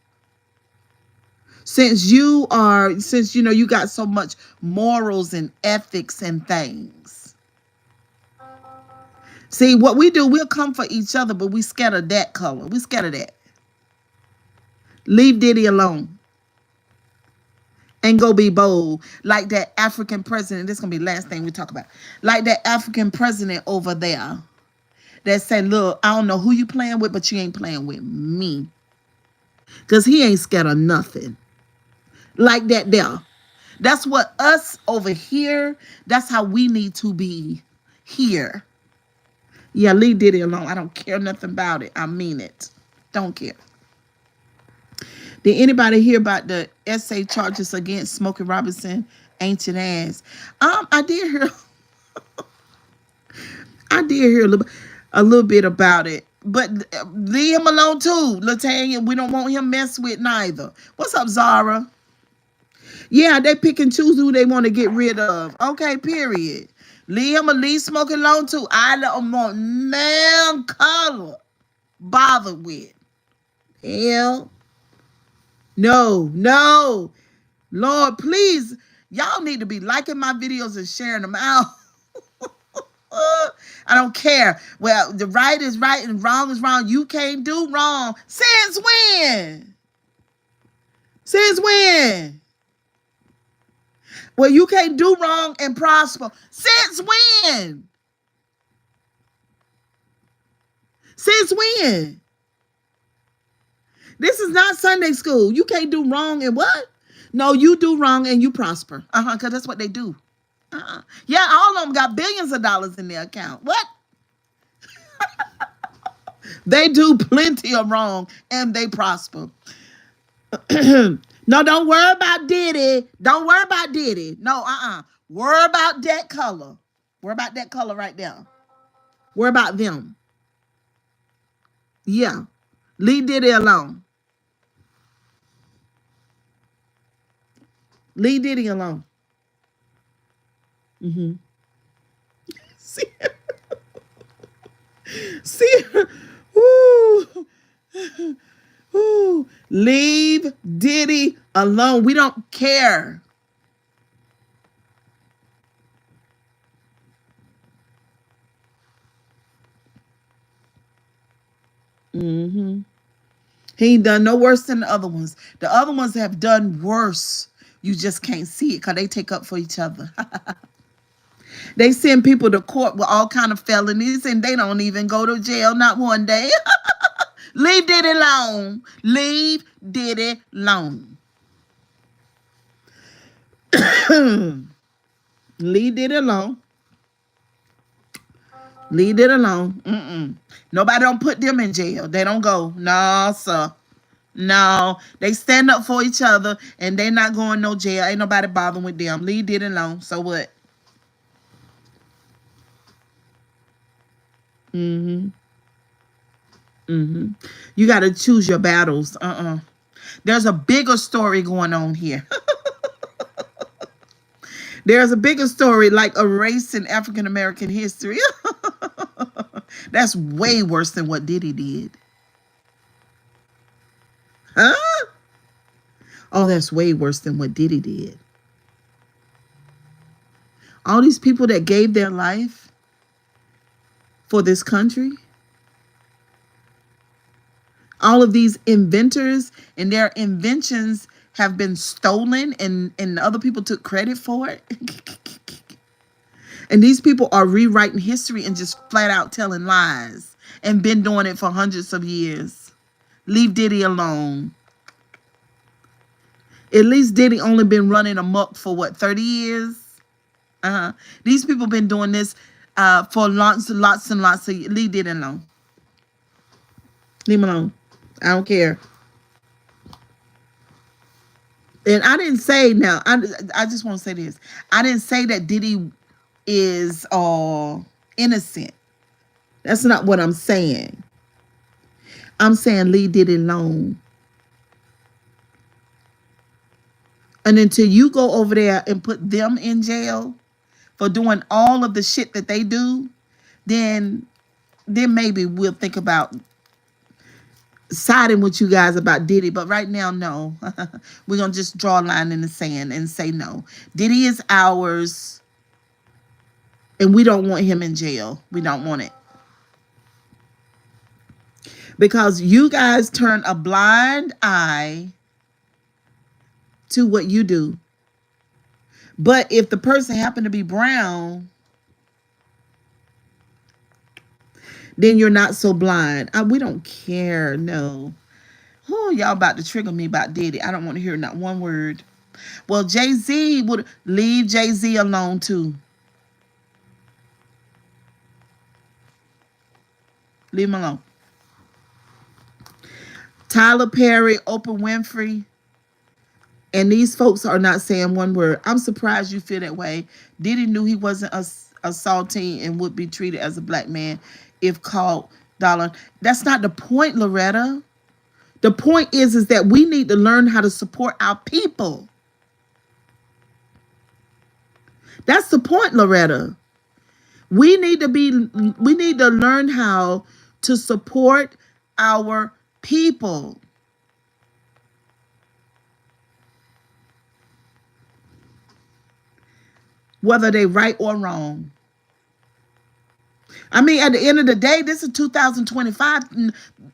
S1: Since you got so much morals and ethics and things. See, what we do, we'll come for each other, but we scatter that color. We scatter that. Leave Diddy alone. And go be bold. Like that African president. This is going to be the last thing we talk about. Like that African president over there. That said, look, I don't know who you playing with, but you ain't playing with me. Because he ain't scared of nothing. Like that there. That's what us over here, that's how we need to be here. Yeah, leave Diddy alone. I don't care nothing about it. I mean it. Don't care. Did anybody hear about the essay charges against Smokey Robinson, ancient ass? I did hear. I did hear a little bit about it, but leave him alone too, Latanya. We don't want him messed with neither. What's up, Zara? Yeah, they pick and choose who they want to get rid of. Okay, period. Leave Smokey alone too. I don't want man color bothered with. Hell. No. Lord, please. Y'all need to be liking my videos and sharing them out. I don't care. Well, the right is right and wrong is wrong. You can't do wrong. Since when? Since when? Well, you can't do wrong and prosper. Since when? Since when? This is not Sunday school. You can't do wrong and what? No, you do wrong and you prosper. Because that's what they do. Yeah, all of them got billions of dollars in their account. What? They do plenty of wrong and they prosper. No, don't worry about Diddy. Don't worry about Diddy. No, Worry about that color. Worry about that color right there. Worry about them. Yeah. Leave Diddy alone. Leave Diddy alone. Mm-hmm. See? See? Ooh. Ooh. Leave Diddy alone. We don't care. Mm-hmm. He ain't done no worse than the other ones. The other ones have done worse. You just can't see it because they take up for each other. They send people to court with all kind of felonies and they don't even go to jail, not one day. Leave Diddy alone. Leave Diddy alone. Leave Diddy alone. Leave it alone. Nobody don't put them in jail. They don't go. No, sir. No. They stand up for each other and they not going no jail. Ain't nobody bothering with them. Leave it alone. So what? You got to choose your battles. There's a bigger story going on here. There's a bigger story like a race in African American history. That's way worse than what Diddy did. Huh? Oh, that's way worse than what Diddy did. All these people that gave their life for this country, all of these inventors and their inventions have been stolen and other people took credit for it. And these people are rewriting history and just flat out telling lies and been doing it for hundreds of years. Leave Diddy alone. At least Diddy only been running amok for what, 30 years? These people been doing this for lots and lots of years. Leave Diddy alone. Leave him alone. I don't care. And I didn't say now. I just want to say this. I didn't say that Diddy is innocent. That's not what I'm saying. I'm saying leave Diddy alone. And until you go over there and put them in jail for doing all of the shit that they do, then maybe we'll think about siding with you guys about Diddy. But right now, no. We're going to just draw a line in the sand and say no. Diddy is ours, and we don't want him in jail. We don't want it. Because you guys turn a blind eye to what you do. But if the person happened to be brown, then you're not so blind. We don't care, no. Oh, y'all about to trigger me about Diddy. I don't want to hear not one word. Well, Jay-Z would leave Jay-Z alone too. Leave him alone. Tyler Perry, Oprah Winfrey, and these folks are not saying one word. I'm surprised you feel that way. Diddy knew he wasn't assaulting and would be treated as a black man if caught. Dollar. That's not the point, Loretta. The point is that we need to learn how to support our people. That's the point, Loretta. We need to learn how to support our people. Whether they right or wrong. I mean, at the end of the day, this is 2025.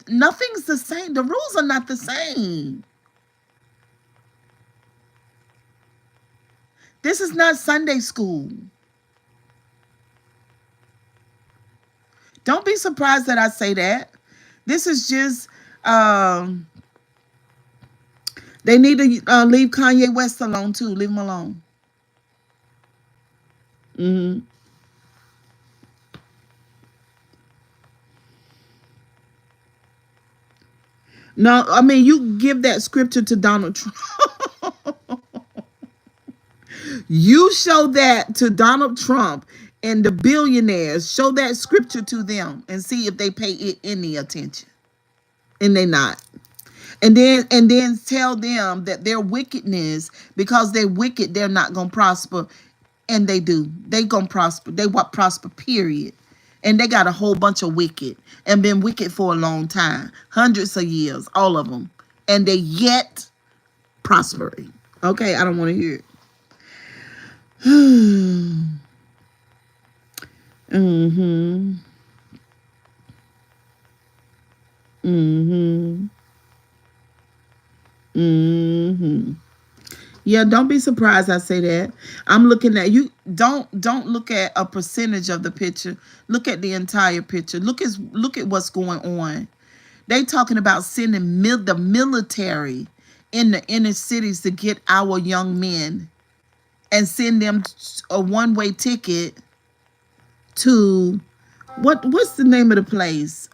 S1: Nothing's the same. The rules are not the same. This is not Sunday school. Don't be surprised that I say that. This is just, they need to leave Kanye West alone too. Leave him alone. Mm-hmm. No, I mean, you give that scripture to Donald Trump. You show that to Donald Trump and the billionaires. Show that scripture to them and see if they pay it any attention. And they not. And then tell them that their wickedness, because they're wicked, they're not going to prosper. And they do. They going to prosper. They want prosper, period. And they got a whole bunch of wicked and been wicked for a long time. Hundreds of years, all of them. And they yet prospering. Okay, I don't want to hear it. Mm-hmm. Mm-hmm. Mm-hmm. Yeah, don't be surprised I say that. I'm looking at you. Don't look at a percentage of the picture. Look at the entire picture. Look at what's going on. They talking about sending the military in the inner cities to get our young men and send them a one-way ticket to what's the name of the place?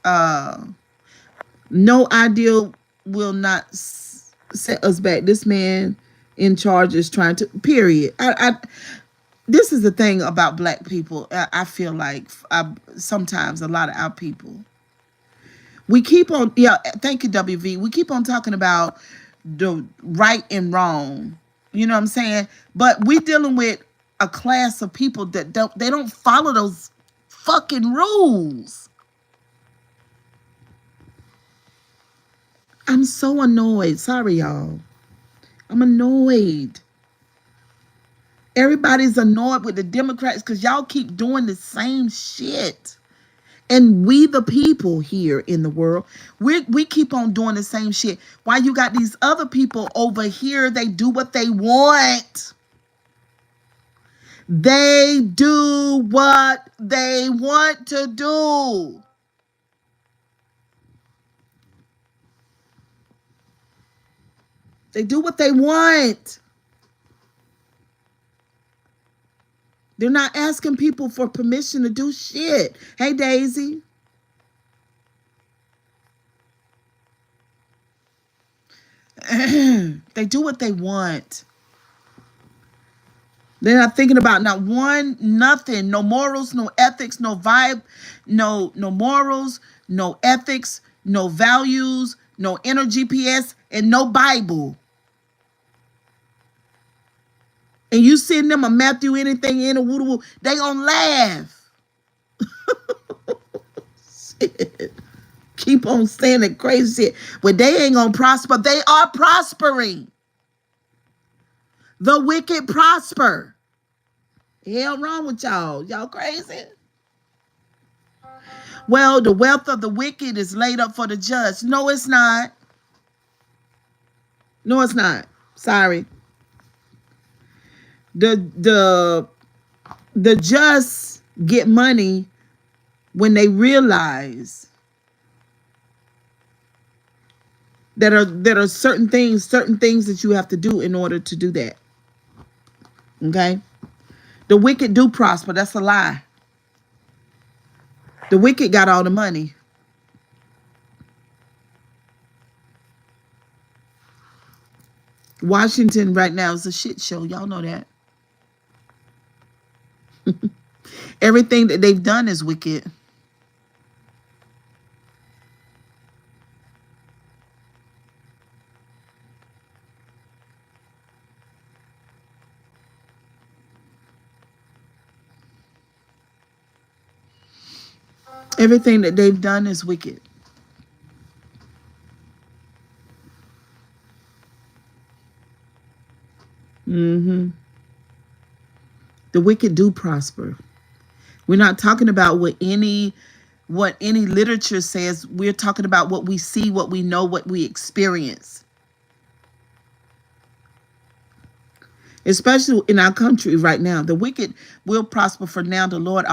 S1: No idea will not set us back. This man in charge is trying to, period. This is the thing about black people. I feel like sometimes a lot of our people, we keep on, yeah, thank you, WV. We keep on talking about the right and wrong. You know what I'm saying? But we dealing with a class of people that don't follow those fucking rules. I'm so annoyed. Sorry, y'all. I'm annoyed. Everybody's annoyed with the Democrats because y'all keep doing the same shit. And we, the people here in the world, we keep on doing the same shit. Why you got these other people over here? They do what they want. They do what they want to do. They do what they want. They're not asking people for permission to do shit. Hey, Daisy. They do what they want. They're not thinking about not one, nothing, no morals, no ethics, no vibe, no morals, no ethics, no values, no inner GPS, and no Bible. And you send them a Matthew anything in a woo woo, they gonna laugh. Shit. Keep on saying that crazy shit. But they ain't gonna prosper. They are prospering. The wicked prosper. Hell wrong with y'all. Y'all crazy? Well, the wealth of the wicked is laid up for the just. No, it's not. No, it's not. Sorry. The just get money when they realize that are certain things that you have to do in order to do that. Okay? The wicked do prosper. That's a lie. The wicked got all the money. Washington right now is a shit show. Y'all know that. Everything that they've done is wicked. Everything that they've done is wicked. Mm-hmm. The wicked do prosper. We're not talking about what any literature says. We're talking about what we see, what we know, what we experience. Especially in our country right now. The wicked will prosper, for now the Lord.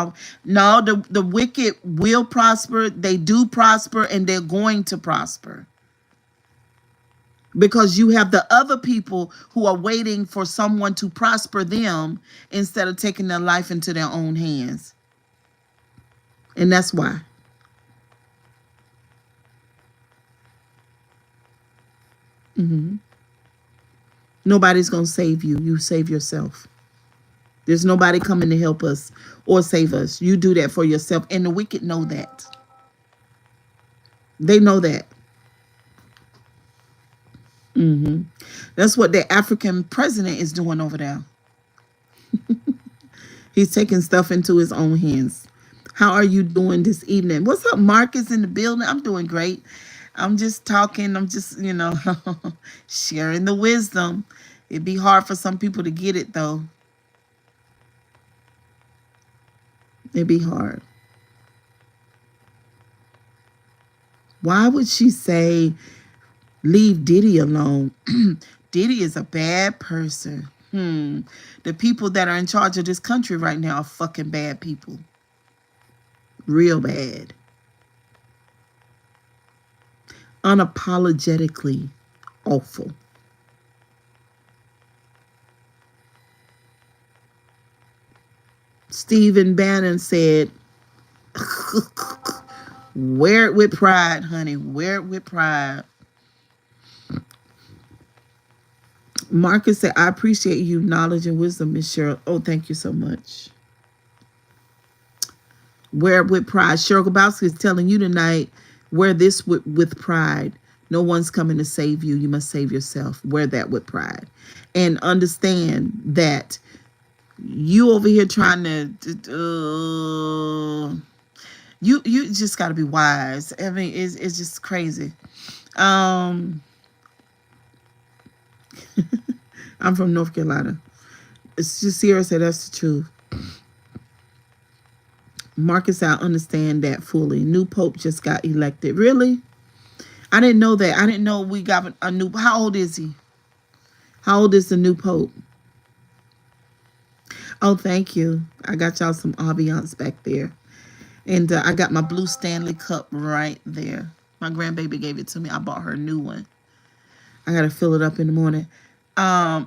S1: No, the wicked will prosper. They do prosper, and they're going to prosper. Because you have the other people who are waiting for someone to prosper them instead of taking their life into their own hands. And that's why. Mm-hmm. Nobody's going to save you. You save yourself. There's nobody coming to help us or save us. You do that for yourself. And the wicked know that. They know that. Mm-hmm. That's what the African president is doing over there. He's taking stuff into his own hands. How are you doing this evening? What's up, Marcus, in the building? I'm doing great. I'm just talking. I'm just, sharing the wisdom. It'd be hard for some people to get it, though. It'd be hard. Why would she say, leave Diddy alone? Diddy is a bad person. The people that are in charge of this country right now are fucking bad people. Real bad. Unapologetically awful. Stephen Bannon said, wear it with pride, honey. Wear it with pride. Marcus said, I appreciate you, knowledge and wisdom, Miss Cheryl. Oh, thank you so much. Wear it with pride. Cheryl Gabowski is telling you tonight, wear this with pride. No one's coming to save you. You must save yourself. Wear that with pride. And understand that You over here trying to, you just got to be wise. I mean, it's just crazy. Um, I'm from North Carolina. It's just Sierra said that's the truth. Marcus, I understand that fully. New Pope just got elected. Really? I didn't know that. I didn't know we got a new. How old is he? How old is the new Pope? Oh, thank you. I got y'all some ambiance back there. And I got my blue Stanley cup right there. My grandbaby gave it to me. I bought her a new one. I got to fill it up in the morning. Why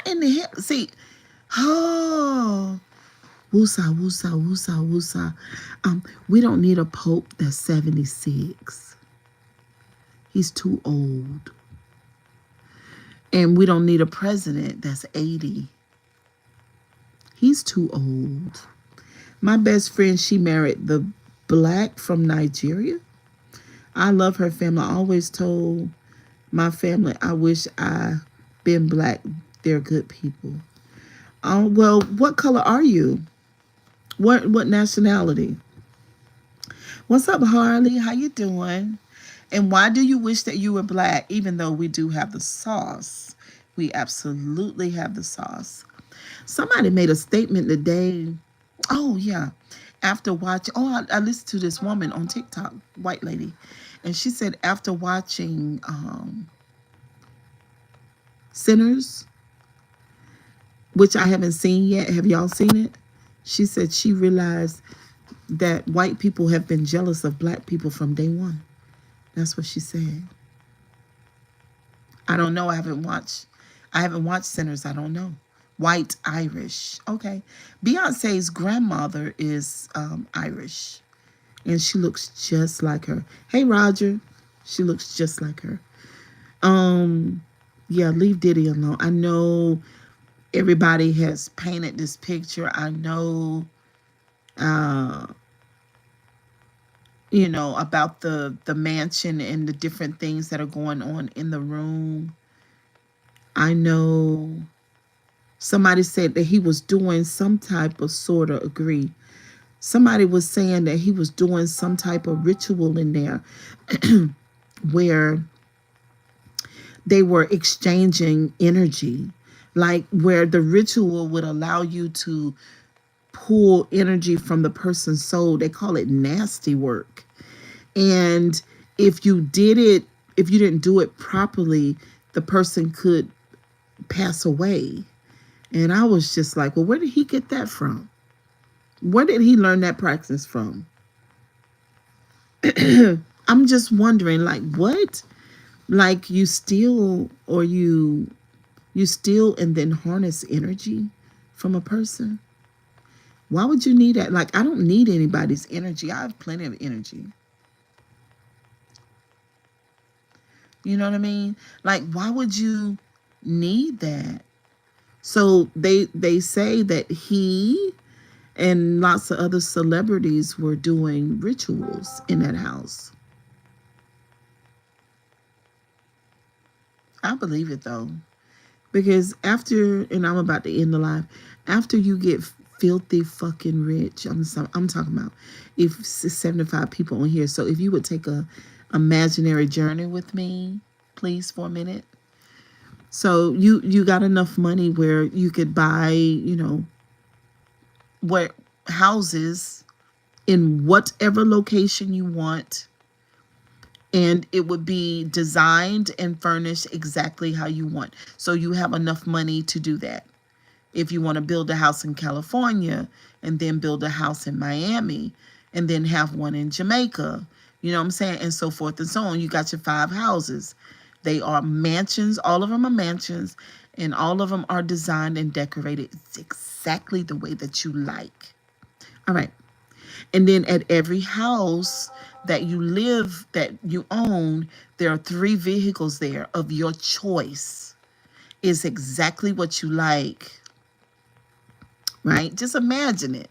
S1: in the hell? See, oh, woosah, woosah, woosah, woosah. We don't need a pope that's 76. He's too old. And we don't need a president that's 80. He's too old. My best friend, she married the black from Nigeria. I love her family. I always told my family, I wish I been black. They're good people. Oh, well, what color are you? What nationality? What's up, Harley? How you doing? And why do you wish that you were black, even though we do have the sauce? We absolutely have the sauce. Somebody made a statement today. Oh, yeah. After watching, I listened to this woman on TikTok, white lady. And she said after watching Sinners, which I haven't seen yet. Have y'all seen it? She said she realized that white people have been jealous of black people from day one. That's what she said. I don't know. I haven't watched Sinners. I don't know. White Irish. Okay. Beyonce's grandmother is Irish. And she looks just like her. Hey, Roger. She looks just like her. Yeah, leave Diddy alone. I know everybody has painted this picture. I know, about the mansion and the different things that are going on in the room. I know somebody said that he was doing some type of sort of agree. Somebody was saying that he was doing some type of ritual in there where they were exchanging energy, like where the ritual would allow you to pull energy from the person's soul. They call it nasty work. And if you didn't do it properly, the person could pass away. And I was just like, well, where did he get that from? Where did he learn that practice from? I'm just wondering, like, what? Like you steal and then harness energy from a person? Why would you need that? Like, I don't need anybody's energy. I have plenty of energy. You know what I mean? Like, why would you need that? So they say that he and lots of other celebrities were doing rituals in that house. I believe it though. Because after, and I'm about to end the live, after you get filthy fucking rich, I'm talking about if 75 people on here. So if you would take a imaginary journey with me, please, for a minute. So you got enough money where you could buy, where houses in whatever location you want, and it would be designed and furnished exactly how you want. So you have enough money to do that. If you want to build a house in California and then build a house in Miami and then have one in Jamaica, you know what I'm saying? And so forth and so on. You got your 5 houses. They are mansions. All of them are mansions. And all of them are designed and decorated exactly the way that you like. All right. And then at every house that you live, that you own, there are 3 vehicles there of your choice. Is exactly what you like. Right? Just imagine it.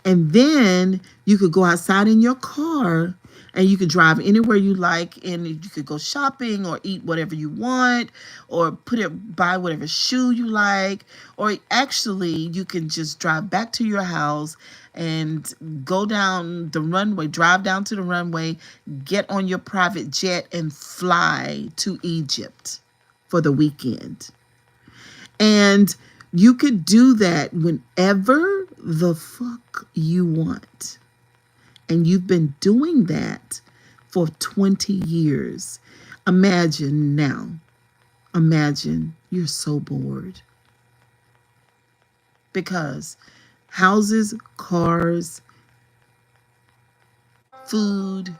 S1: And then you could go outside in your car and you could drive anywhere you like, and you could go shopping or eat whatever you want, or buy whatever shoe you like, or actually you can just drive back to your house and go down the runway, drive down to the runway, get on your private jet and fly to Egypt for the weekend. And you could do that whenever the fuck you want. And you've been doing that for 20 years. Imagine now. Imagine you're so bored. Because houses, cars, food,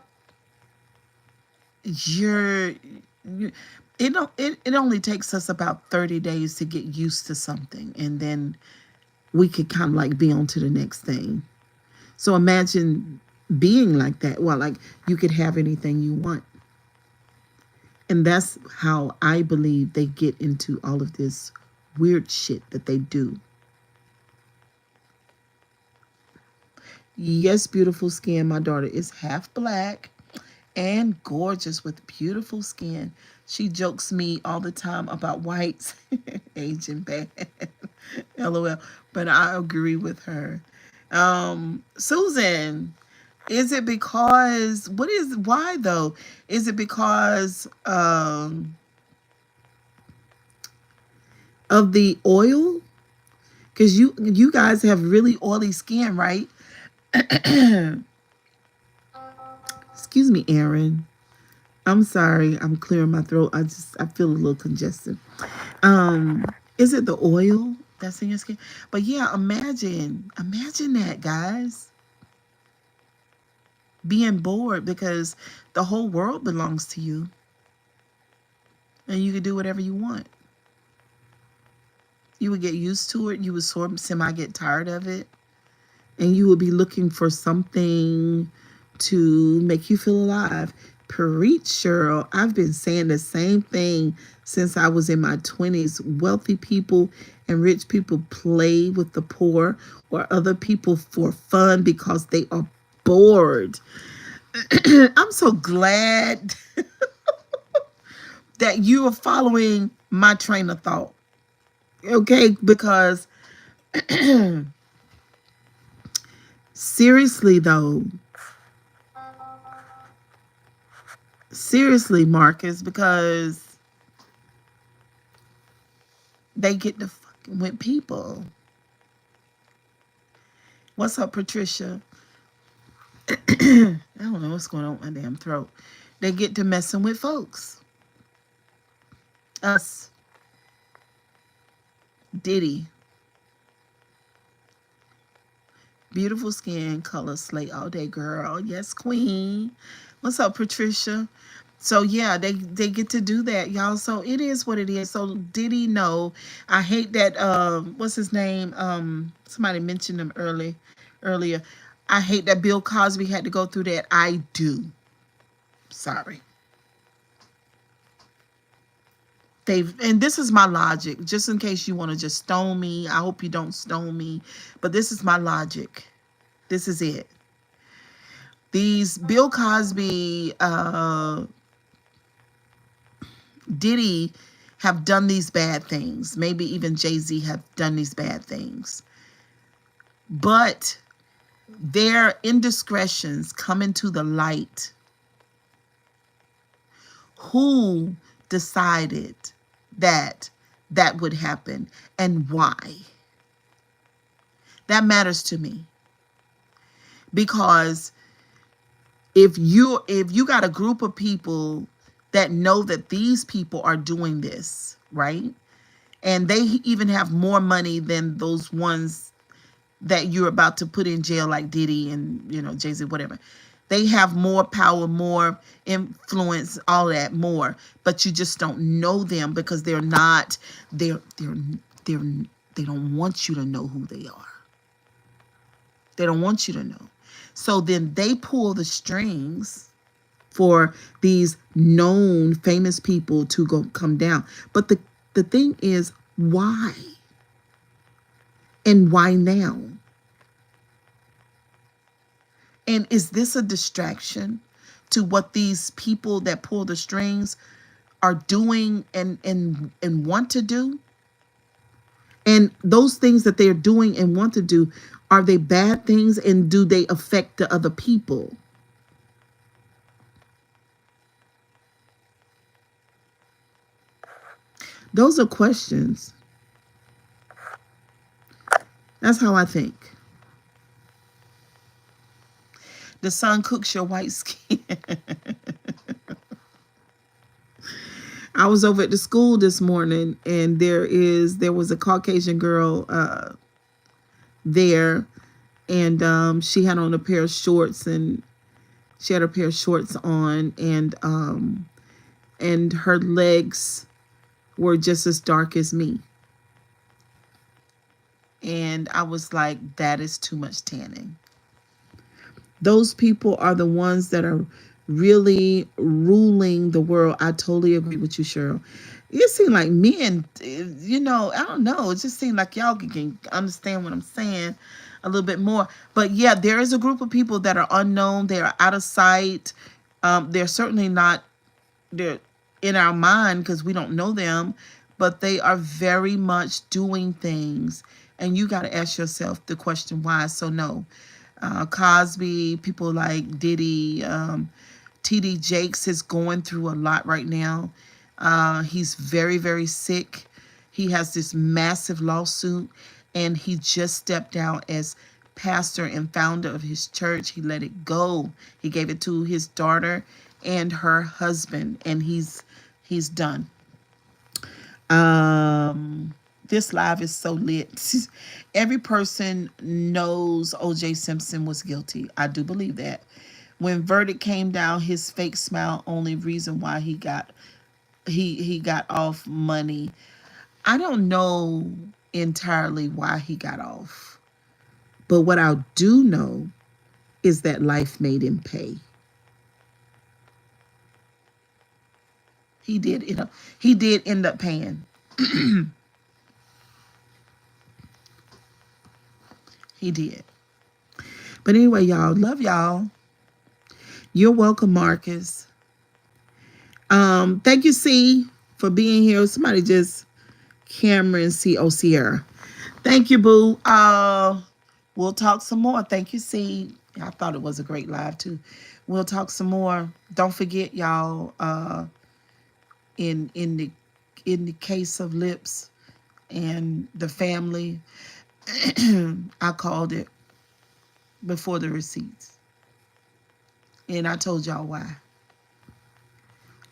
S1: you it only takes us about 30 days to get used to something, and then we could kind of like be on to the next thing. So imagine being like that. Well, like you could have anything you want. And that's how I believe they get into all of this weird shit that they do. Yes, beautiful skin. My daughter is half black and gorgeous with beautiful skin. She jokes me all the time about whites aging bad. LOL. But I agree with her. Susan, is it because why though? Is it because of the oil? Because you guys have really oily skin, right? Excuse me, Aaron. I'm sorry. I'm clearing my throat. I feel a little congested. Is it the oil that's in your skin? But yeah, imagine that, guys. Being bored because the whole world belongs to you. And you can do whatever you want. You would get used to it. You would semi get tired of it. And you would be looking for something to make you feel alive. Preach, Cheryl. I've been saying the same thing since I was in my 20s. Wealthy people and rich people play with the poor or other people for fun because they are bored. I'm so glad that you are following my train of thought. Okay, because seriously though, Marcus, because they get to fucking with people. What's up, Patricia? I don't know what's going on with my damn throat. They get to messing with folks. Us. Diddy. Beautiful skin color, slay all day, girl. Yes, queen. What's up, Patricia? So yeah, they get to do that, y'all. So it is what it is. So Diddy, no, I hate that. What's his name? Somebody mentioned him earlier. I hate that Bill Cosby had to go through that. I do. Sorry. And this is my logic, just in case you want to just stone me. I hope you don't stone me, but this is my logic. This is it. These Bill Cosby, Diddy have done these bad things. Maybe even Jay-Z have done these bad things. But their indiscretions come into the light. Who decided that would happen and why? That matters to me. Because if you got a group of people that know that these people are doing this, right? And they even have more money than those ones that you're about to put in jail, like Diddy and, Jay-Z, whatever. They have more power, more influence, all that more, but you just don't know them because they don't want you to know who they are. They don't want you to know. So then they pull the strings for these known famous people to come down. But the thing is, why? And why now? And is this a distraction to what these people that pull the strings are doing and want to do? And those things that they're doing and want to do, are they bad things, and do they affect the other people? Those are questions. That's how I think. The sun cooks your white skin. I was over at the school this morning, and there was a Caucasian girl there, and she had on a pair of shorts, and she had a pair of shorts on, and her legs were just as dark as me. And I was like, that is too much tanning. Those people are the ones that are really ruling the world. I totally agree with you, Cheryl. It seemed like men, I don't know. It just seemed like y'all can understand what I'm saying a little bit more. But yeah, there is a group of people that are unknown. They are out of sight. They're certainly not, they're in our mind because we don't know them, but they are very much doing things. And you got to ask yourself the question, why? So no, Cosby, people like Diddy, TD Jakes is going through a lot right now. He's very, very sick. He has this massive lawsuit, and he just stepped down as pastor and founder of his church. He let it go. He gave it to his daughter and her husband, and he's done. This live is so lit. Every person knows O.J. Simpson was guilty. I do believe that. When verdict came down, his fake smile only reason why he got off money. I don't know entirely why he got off, but what I do know is that life made him pay. He did, he did end up paying. He did. But anyway, y'all, love y'all. You're welcome, Marcus. Thank you, C, for being here. Somebody just Cameron C. O. Sierra. Thank you, boo. We'll talk some more. Thank you, C. I thought it was a great live too. We'll talk some more. Don't forget, y'all. In the case of Lips and the family, I called it before the receipts, and I told y'all why.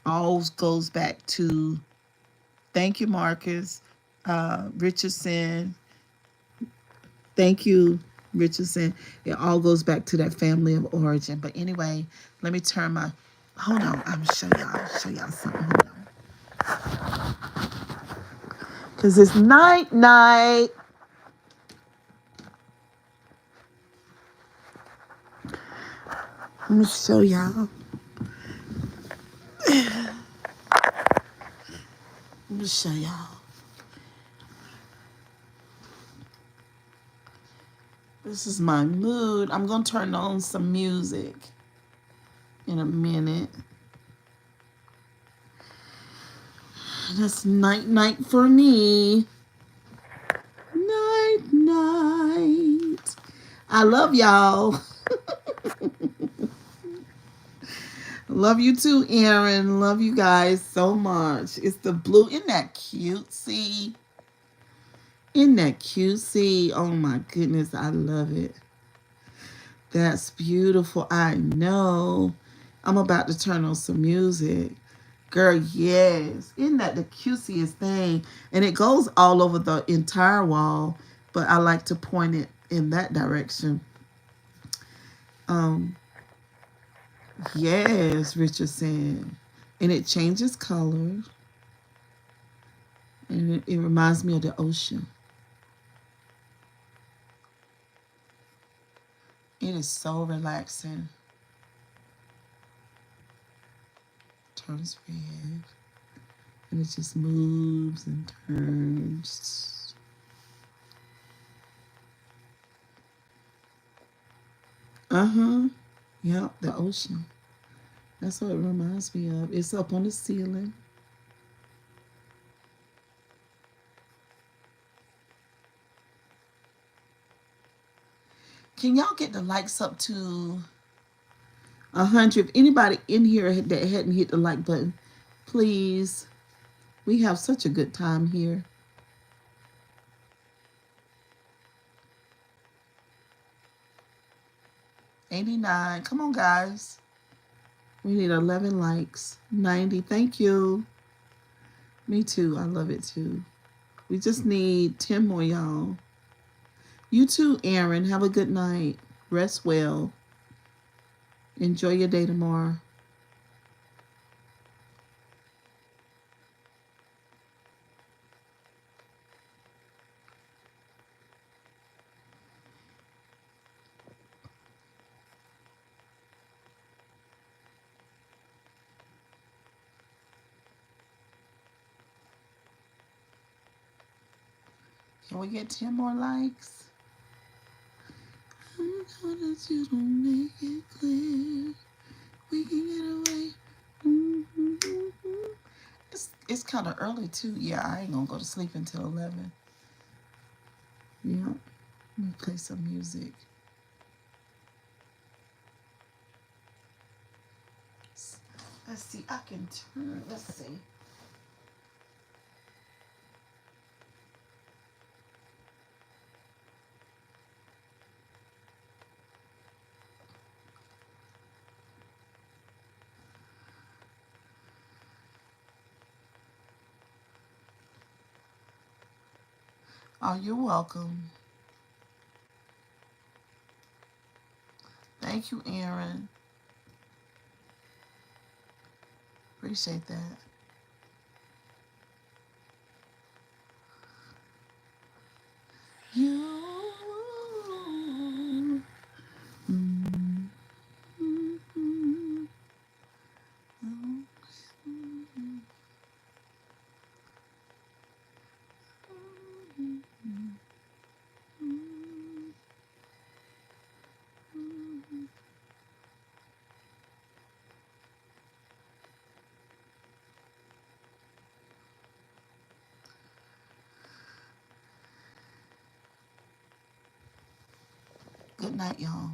S1: All goes back to, thank you, Marcus Richardson. Thank you, Richardson. It all goes back to that family of origin. But anyway, let me turn my, hold on. I'm gonna show y'all something. Hold on. Cause it's night. I'm gonna show y'all. I'm gonna show y'all. This is my mood. I'm gonna turn on some music in a minute. That's night for me. Night. I love y'all. Love you too, Aaron. Love you guys so much. It's the blue. Isn't that cutesy? Isn't that cutesy? Oh my goodness, I love it. That's beautiful. I know. I'm about to turn on some music. Girl, yes. Isn't that the cutesiest thing? And it goes all over the entire wall, but I like to point it in that direction. Yes, Richardson. And it changes color. And it reminds me of the ocean. It is so relaxing. Turns red. And it just moves and turns. Yep, the ocean. That's what it reminds me of. It's up on the ceiling. Can y'all get the likes up to 100? If anybody in here that hadn't hit the like button, please. We have such a good time here. 89. Come on, guys. We need 11 likes. 90. Thank you. Me too. I love it too. We just need 10 more, y'all. You too, Aaron. Have a good night. Rest well. Enjoy your day tomorrow. Can we get 10 more likes? I know that you don't make it clear. We can get away. It's kind of early too. Yeah, I ain't gonna go to sleep until 11. Yeah. Let me play some music. Let's see. I can turn. Let's see. Oh, you're welcome. Thank you, Aaron. Appreciate that. You. Good night, y'all.